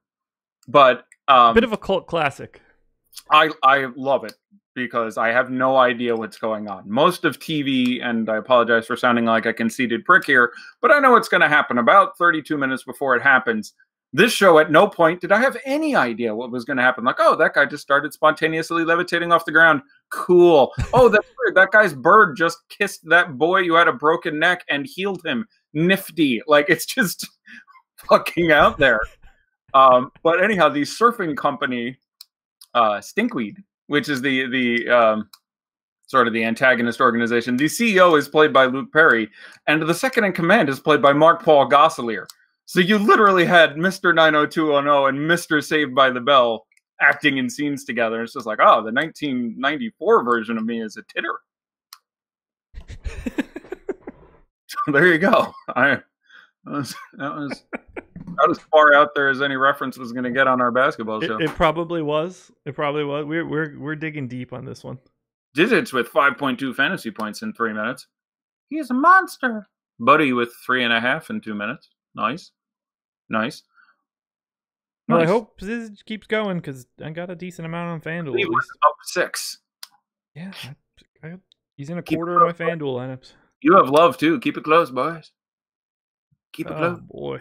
But bit of a cult classic. I love it because I have no idea what's going on. Most of TV, and I apologize for sounding like a conceited prick here, but I know what's going to happen about 32 minutes before it happens. This show, at no point did I have any idea what was going to happen. Like, oh, that guy just started spontaneously levitating off the ground. Cool. Oh, that's weird. That guy's bird just kissed that boy who had a broken neck and healed him. Nifty. Like, it's just fucking out there. But anyhow, the surfing company, Stinkweed, which is the sort of the antagonist organization, the CEO is played by Luke Perry, and the second in command is played by Mark Paul Gosselaar. So you literally had Mr. 90210 and Mr. Saved by the Bell acting in scenes together. It's just like, oh, the 1994 version of me is a titter. So there you go. That was about as far out there as any reference was going to get on our basketball show. It probably was. It probably was. We're digging deep on this one. Digits with 5.2 fantasy points in 3 minutes. He is a monster. Buddy with 3.5 in 2 minutes. Nice. Well, I hope this keeps going because I got a decent amount on FanDuel. He was up 6. Yeah, he's in a quarter of my FanDuel lineups. You have love too. Keep it close, boys. Keep it close. Oh boy.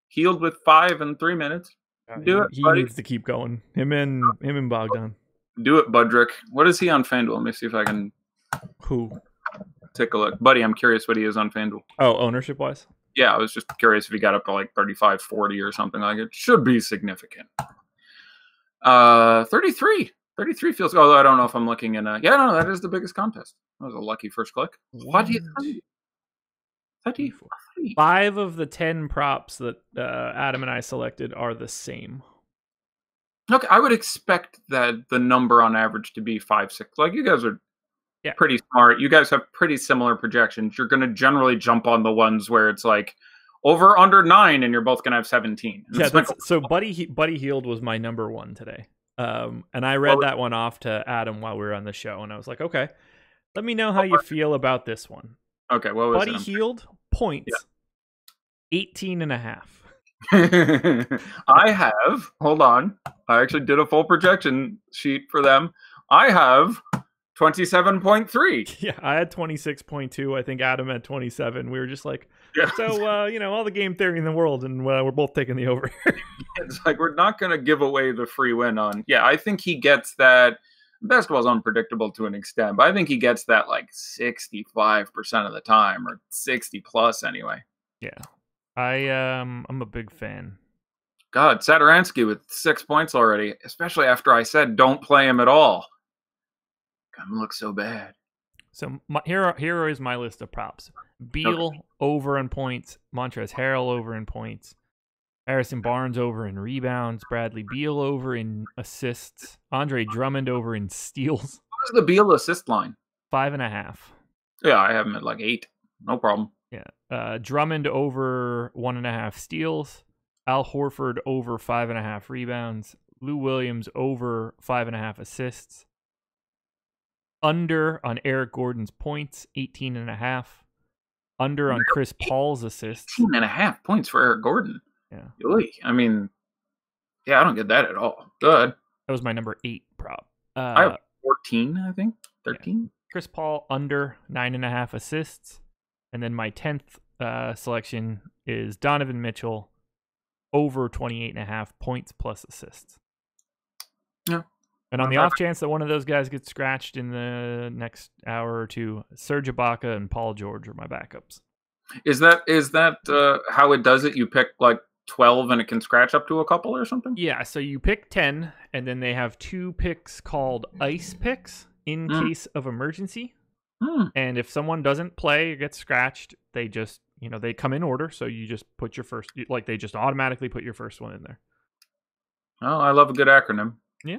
Healed with 5 in 3 minutes. Do it, he buddy. needs to keep going. Him and Bogdan. Do it, Budrick. What is he on FanDuel? Let me see if I can. Who? Take a look, buddy. I'm curious what he is on FanDuel. Oh, ownership wise. Yeah, I was just curious if he got up to like 35, 40 or something like it. Should be significant. 33. 33 feels. Although I don't know if I'm looking in. Yeah, no, that is the biggest contest. That was a lucky first click. What do you think? 34. 5 of the 10 props that Adam and I selected are the same. Okay, I would expect that the number on average to be 5, 6. Like, you guys are pretty smart. You guys have pretty similar projections. You're going to generally jump on the ones where it's like over under 9, and you're both going to have 17. Yeah, so Buddy Hield was my number 1 today. And I read that one off to Adam while we were on the show, and I was like, okay, let me know how you feel about this one. Okay, what was Buddy Hield points 18.5. I have, hold on, I actually did a full projection sheet for them. I have 27.3. Yeah, I had 26.2. I think Adam had 27. We were just like, so, all the game theory in the world, and we're both taking the over. It's like, we're not going to give away the free win on. Yeah, I think he gets that. Basketball's unpredictable to an extent, but I think he gets that like 65% of the time, or 60 plus anyway. Yeah. I'm a big fan. God, Satoransky with 6 points already, especially after I said don't play him at all. God, looks so bad. So here is my list of props. Beal over in points. Montrezl Harrell over in points. Harrison Barnes over in rebounds. Bradley Beal over in assists. Andre Drummond over in steals. What was the Beal assist line? 5.5. Yeah, I have him at like 8. No problem. Yeah. Drummond over 1.5 steals. Al Horford over 5.5 rebounds. Lou Williams over 5.5 assists. Under on Eric Gordon's points, 18.5. Under on Chris Paul's assists. 18.5 points for Eric Gordon. Yeah. Really? I mean, yeah, I don't get that at all. Good. That was my number 8 prop. I have 14, I think. 13. Yeah. Chris Paul under 9.5 assists. And then my 10th selection is Donovan Mitchell over 28.5 points plus assists. Yeah. And on the off chance that one of those guys gets scratched in the next hour or two, Serge Ibaka and Paul George are my backups. Is that how it does it? You pick like 12 and it can scratch up to a couple or something? Yeah, so you pick 10, and then they have 2 picks called ice picks in case of emergency. And if someone doesn't play or gets scratched, they just, they come in order. So you just put your first, like they just automatically put your first one in there. Oh, I love a good acronym. Yeah.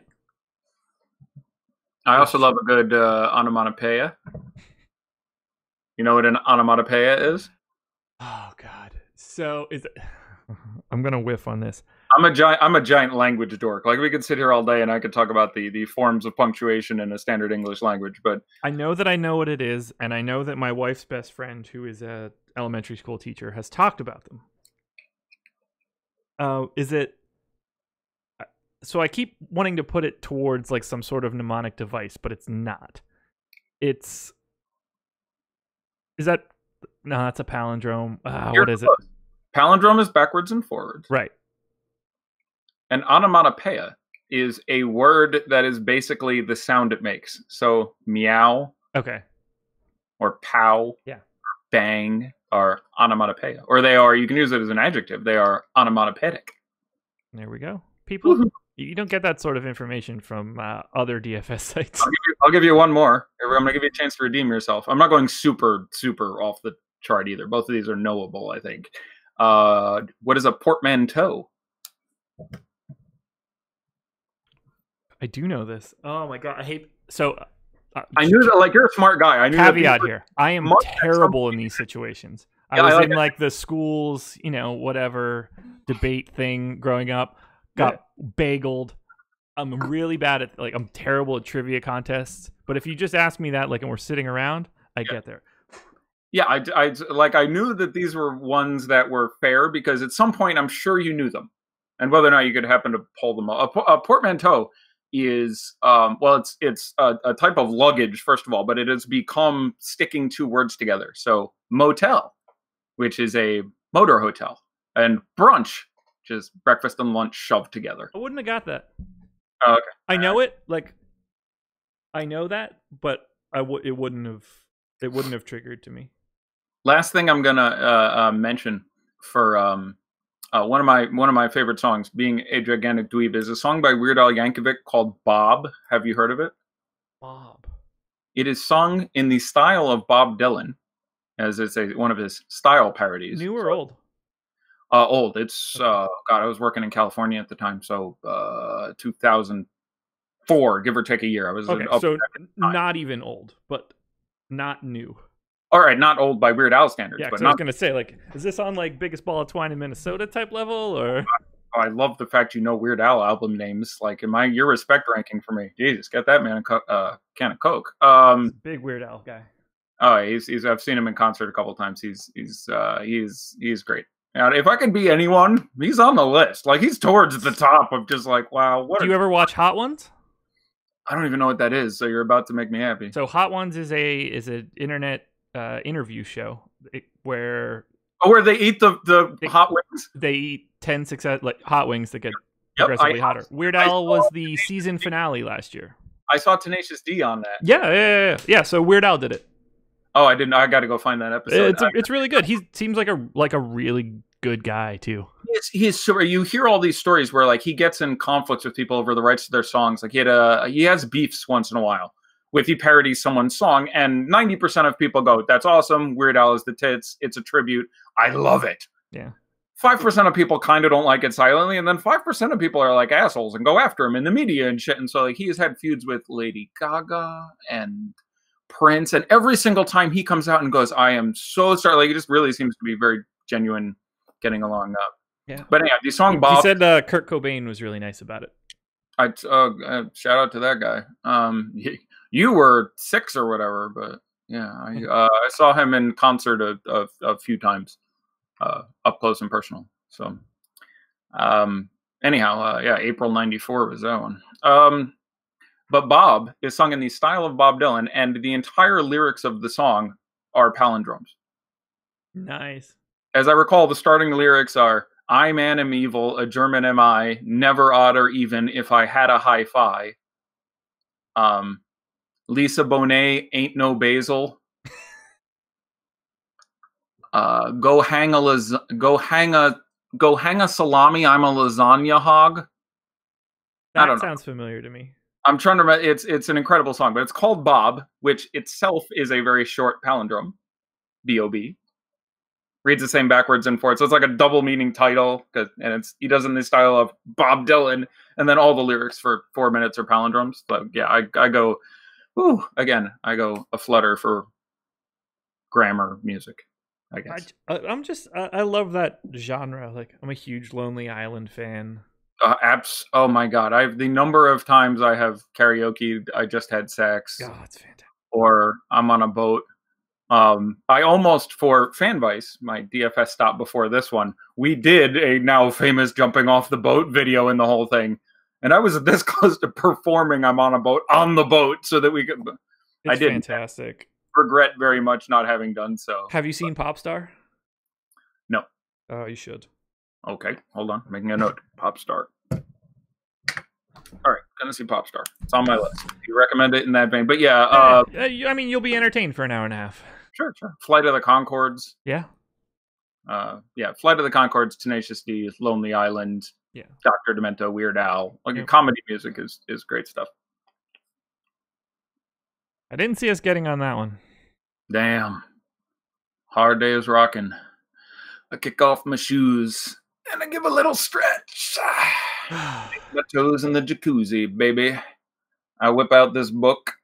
I also love a good onomatopoeia. You know what an onomatopoeia is? Oh God. So is it? I'm gonna whiff on this. I'm a giant language dork. Like we could sit here all day and I could talk about the forms of punctuation in a standard English language, but I know that I know what it is, and I know that my wife's best friend, who is a elementary school teacher, has talked about them. Is it? So I keep wanting to put it towards like some sort of mnemonic device, but it's not. Is that? No, that's a palindrome. What is it? Palindrome is backwards and forwards. Right. An onomatopoeia is a word that is basically the sound it makes. So meow. Okay. Or pow. Yeah. Bang are onomatopoeia. Or they are, you can use it as an adjective. They are onomatopoeic. There we go. People, you don't get that sort of information from other DFS sites. I'll give you one more. I'm going to give you a chance to redeem yourself. I'm not going super, super off the chart either. Both of these are knowable, I think. What is a portmanteau? I do know this. Oh my God. I hate. So I knew that, like, you're a smart guy. I knew caveat here. I am terrible in these situations. I was in like the schools, whatever debate thing growing up, got bageled. I'm really bad at, like, I'm terrible at trivia contests. But if you just ask me that, like, and we're sitting around, I get there. Yeah, I knew that these were ones that were fair because at some point I'm sure you knew them, and whether or not you could happen to pull them up. A portmanteau is it's a type of luggage, first of all, but it has become sticking 2 words together. So motel, which is a motor hotel, and brunch, which is breakfast and lunch shoved together. I wouldn't have got that. Oh, okay. I know it, like I know that, but it wouldn't have triggered to me. Last thing I'm gonna mention for one of my favorite songs, being a gigantic dweeb, is a song by Weird Al Yankovic called "Bob." Have you heard of it? Bob. It is sung in the style of Bob Dylan, as it's one of his style parodies. New or old? Old. It's God. I was working in California at the time, so 2004, give or take a year. I was so not even old, but not new. All right, not old by Weird Al standards. Yeah, but I was gonna say, like, is this on like Biggest Ball of Twine in Minnesota type level, or? I love the fact you know Weird Al album names. Like, your respect ranking for me? Jesus, get that man a can of Coke. Big Weird Al guy. Oh, he's I've seen him in concert a couple times. He's great. Now, if I could be anyone, he's on the list. Like, he's towards the top of just like, wow. Do you ever watch Hot Ones? I don't even know what that is. So you're about to make me happy. So Hot Ones is an internet interview show where they eat the hot wings. They eat 10 hot wings that get progressively hotter. Weird Al was the season finale last year. I saw Tenacious D on that. Yeah. So Weird Al did it. Oh, I didn't. I got to go find that episode. It's really good. He seems like a really good guy too. He's super. You hear all these stories where, like, he gets in conflicts with people over the rights to their songs. Like, he has beefs once in a while with he parodies someone's song, and 90% of people go, "That's awesome. Weird Al is the tits. It's a tribute. I love it." Yeah. 5% of people kind of don't like it silently, and then 5% of people are like assholes and go after him in the media and shit. And so, like, he has had feuds with Lady Gaga and Prince, and every single time he comes out and goes, "I am so sorry," like, it just really seems to be very genuine, getting along up. Yeah. But anyhow, the song Bob. He said Kurt Cobain was really nice about it. Shout out to that guy. You were 6 or whatever, but yeah, I saw him in concert a few times, up close and personal. So, anyhow, April '94 was that one. But Bob is sung in the style of Bob Dylan, and the entire lyrics of the song are palindromes. Nice. As I recall, the starting lyrics are, I man am evil, a German am I, never odd or even if I had a hi-fi. Lisa Bonet ain't no basil. Go hang a salami, I'm a lasagna hog. That sounds familiar to me. I'm trying to remember. It's an incredible song, but it's called Bob, which itself is a very short palindrome. B-O-B. Reads the same backwards and forwards. So it's like a double meaning title, and he does it in the style of Bob Dylan, and then all the lyrics for 4 minutes are palindromes. So yeah, I go, I go a flutter for grammar music, I guess. I love that genre. Like, I'm a huge Lonely Island fan. Oh my God. The number of times I have karaoke, I just had sex. Oh, it's fantastic. Or I'm on a boat. I almost, for FanVice, my DFS stop before this one, we did a now famous jumping off the boat video in the whole thing. And I was this close to performing I'm on a boat on the boat so that we could. It's fantastic. Regret very much not having done so. Have you seen Popstar? No. Oh, you should. Okay, hold on. Making a note. Popstar. All right, gonna see Popstar. It's on my list. You recommend it in that vein, but yeah. I mean, you'll be entertained for an hour and a half. Sure. Flight of the Conchords. Yeah. Flight of the Conchords, Tenacious D, Lonely Island. Yeah. Dr. Demento, Weird Al. Like comedy music is great stuff. I didn't see us getting on that one. Damn. Hard day is rocking. I kick off my shoes and I give a little stretch. My toes in the jacuzzi, baby. I whip out this book,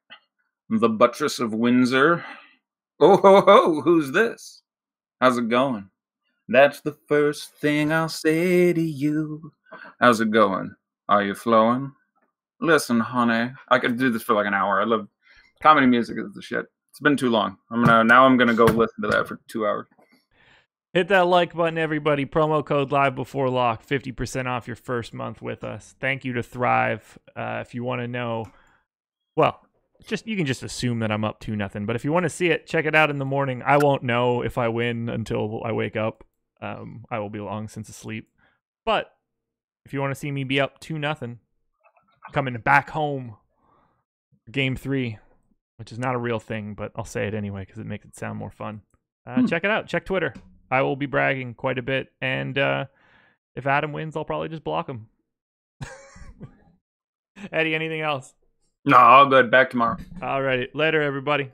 The Buttress of Windsor. Oh, ho, ho, who's this? How's it going? That's the first thing I'll say to you. How's it going? Are you flowing? Listen, honey. I could do this for like an hour. I love comedy music is the shit. It's been too long. I'm gonna go listen to that for 2 hours. Hit that like button, everybody. Promo code live before lock, 50% off your first month with us. Thank you to Thrive. If you want to know, well, you can just assume that I'm up 2-0. But if you want to see it, check it out in the morning. I won't know if I win until I wake up. I will be long since asleep. But if you want to see me be up 2-0, coming back home, Game 3, which is not a real thing, but I'll say it anyway because it makes it sound more fun. Check it out. Check Twitter. I will be bragging quite a bit, and if Adam wins, I'll probably just block him. Eddie, anything else? No, all good. Back tomorrow. All righty. Later, everybody.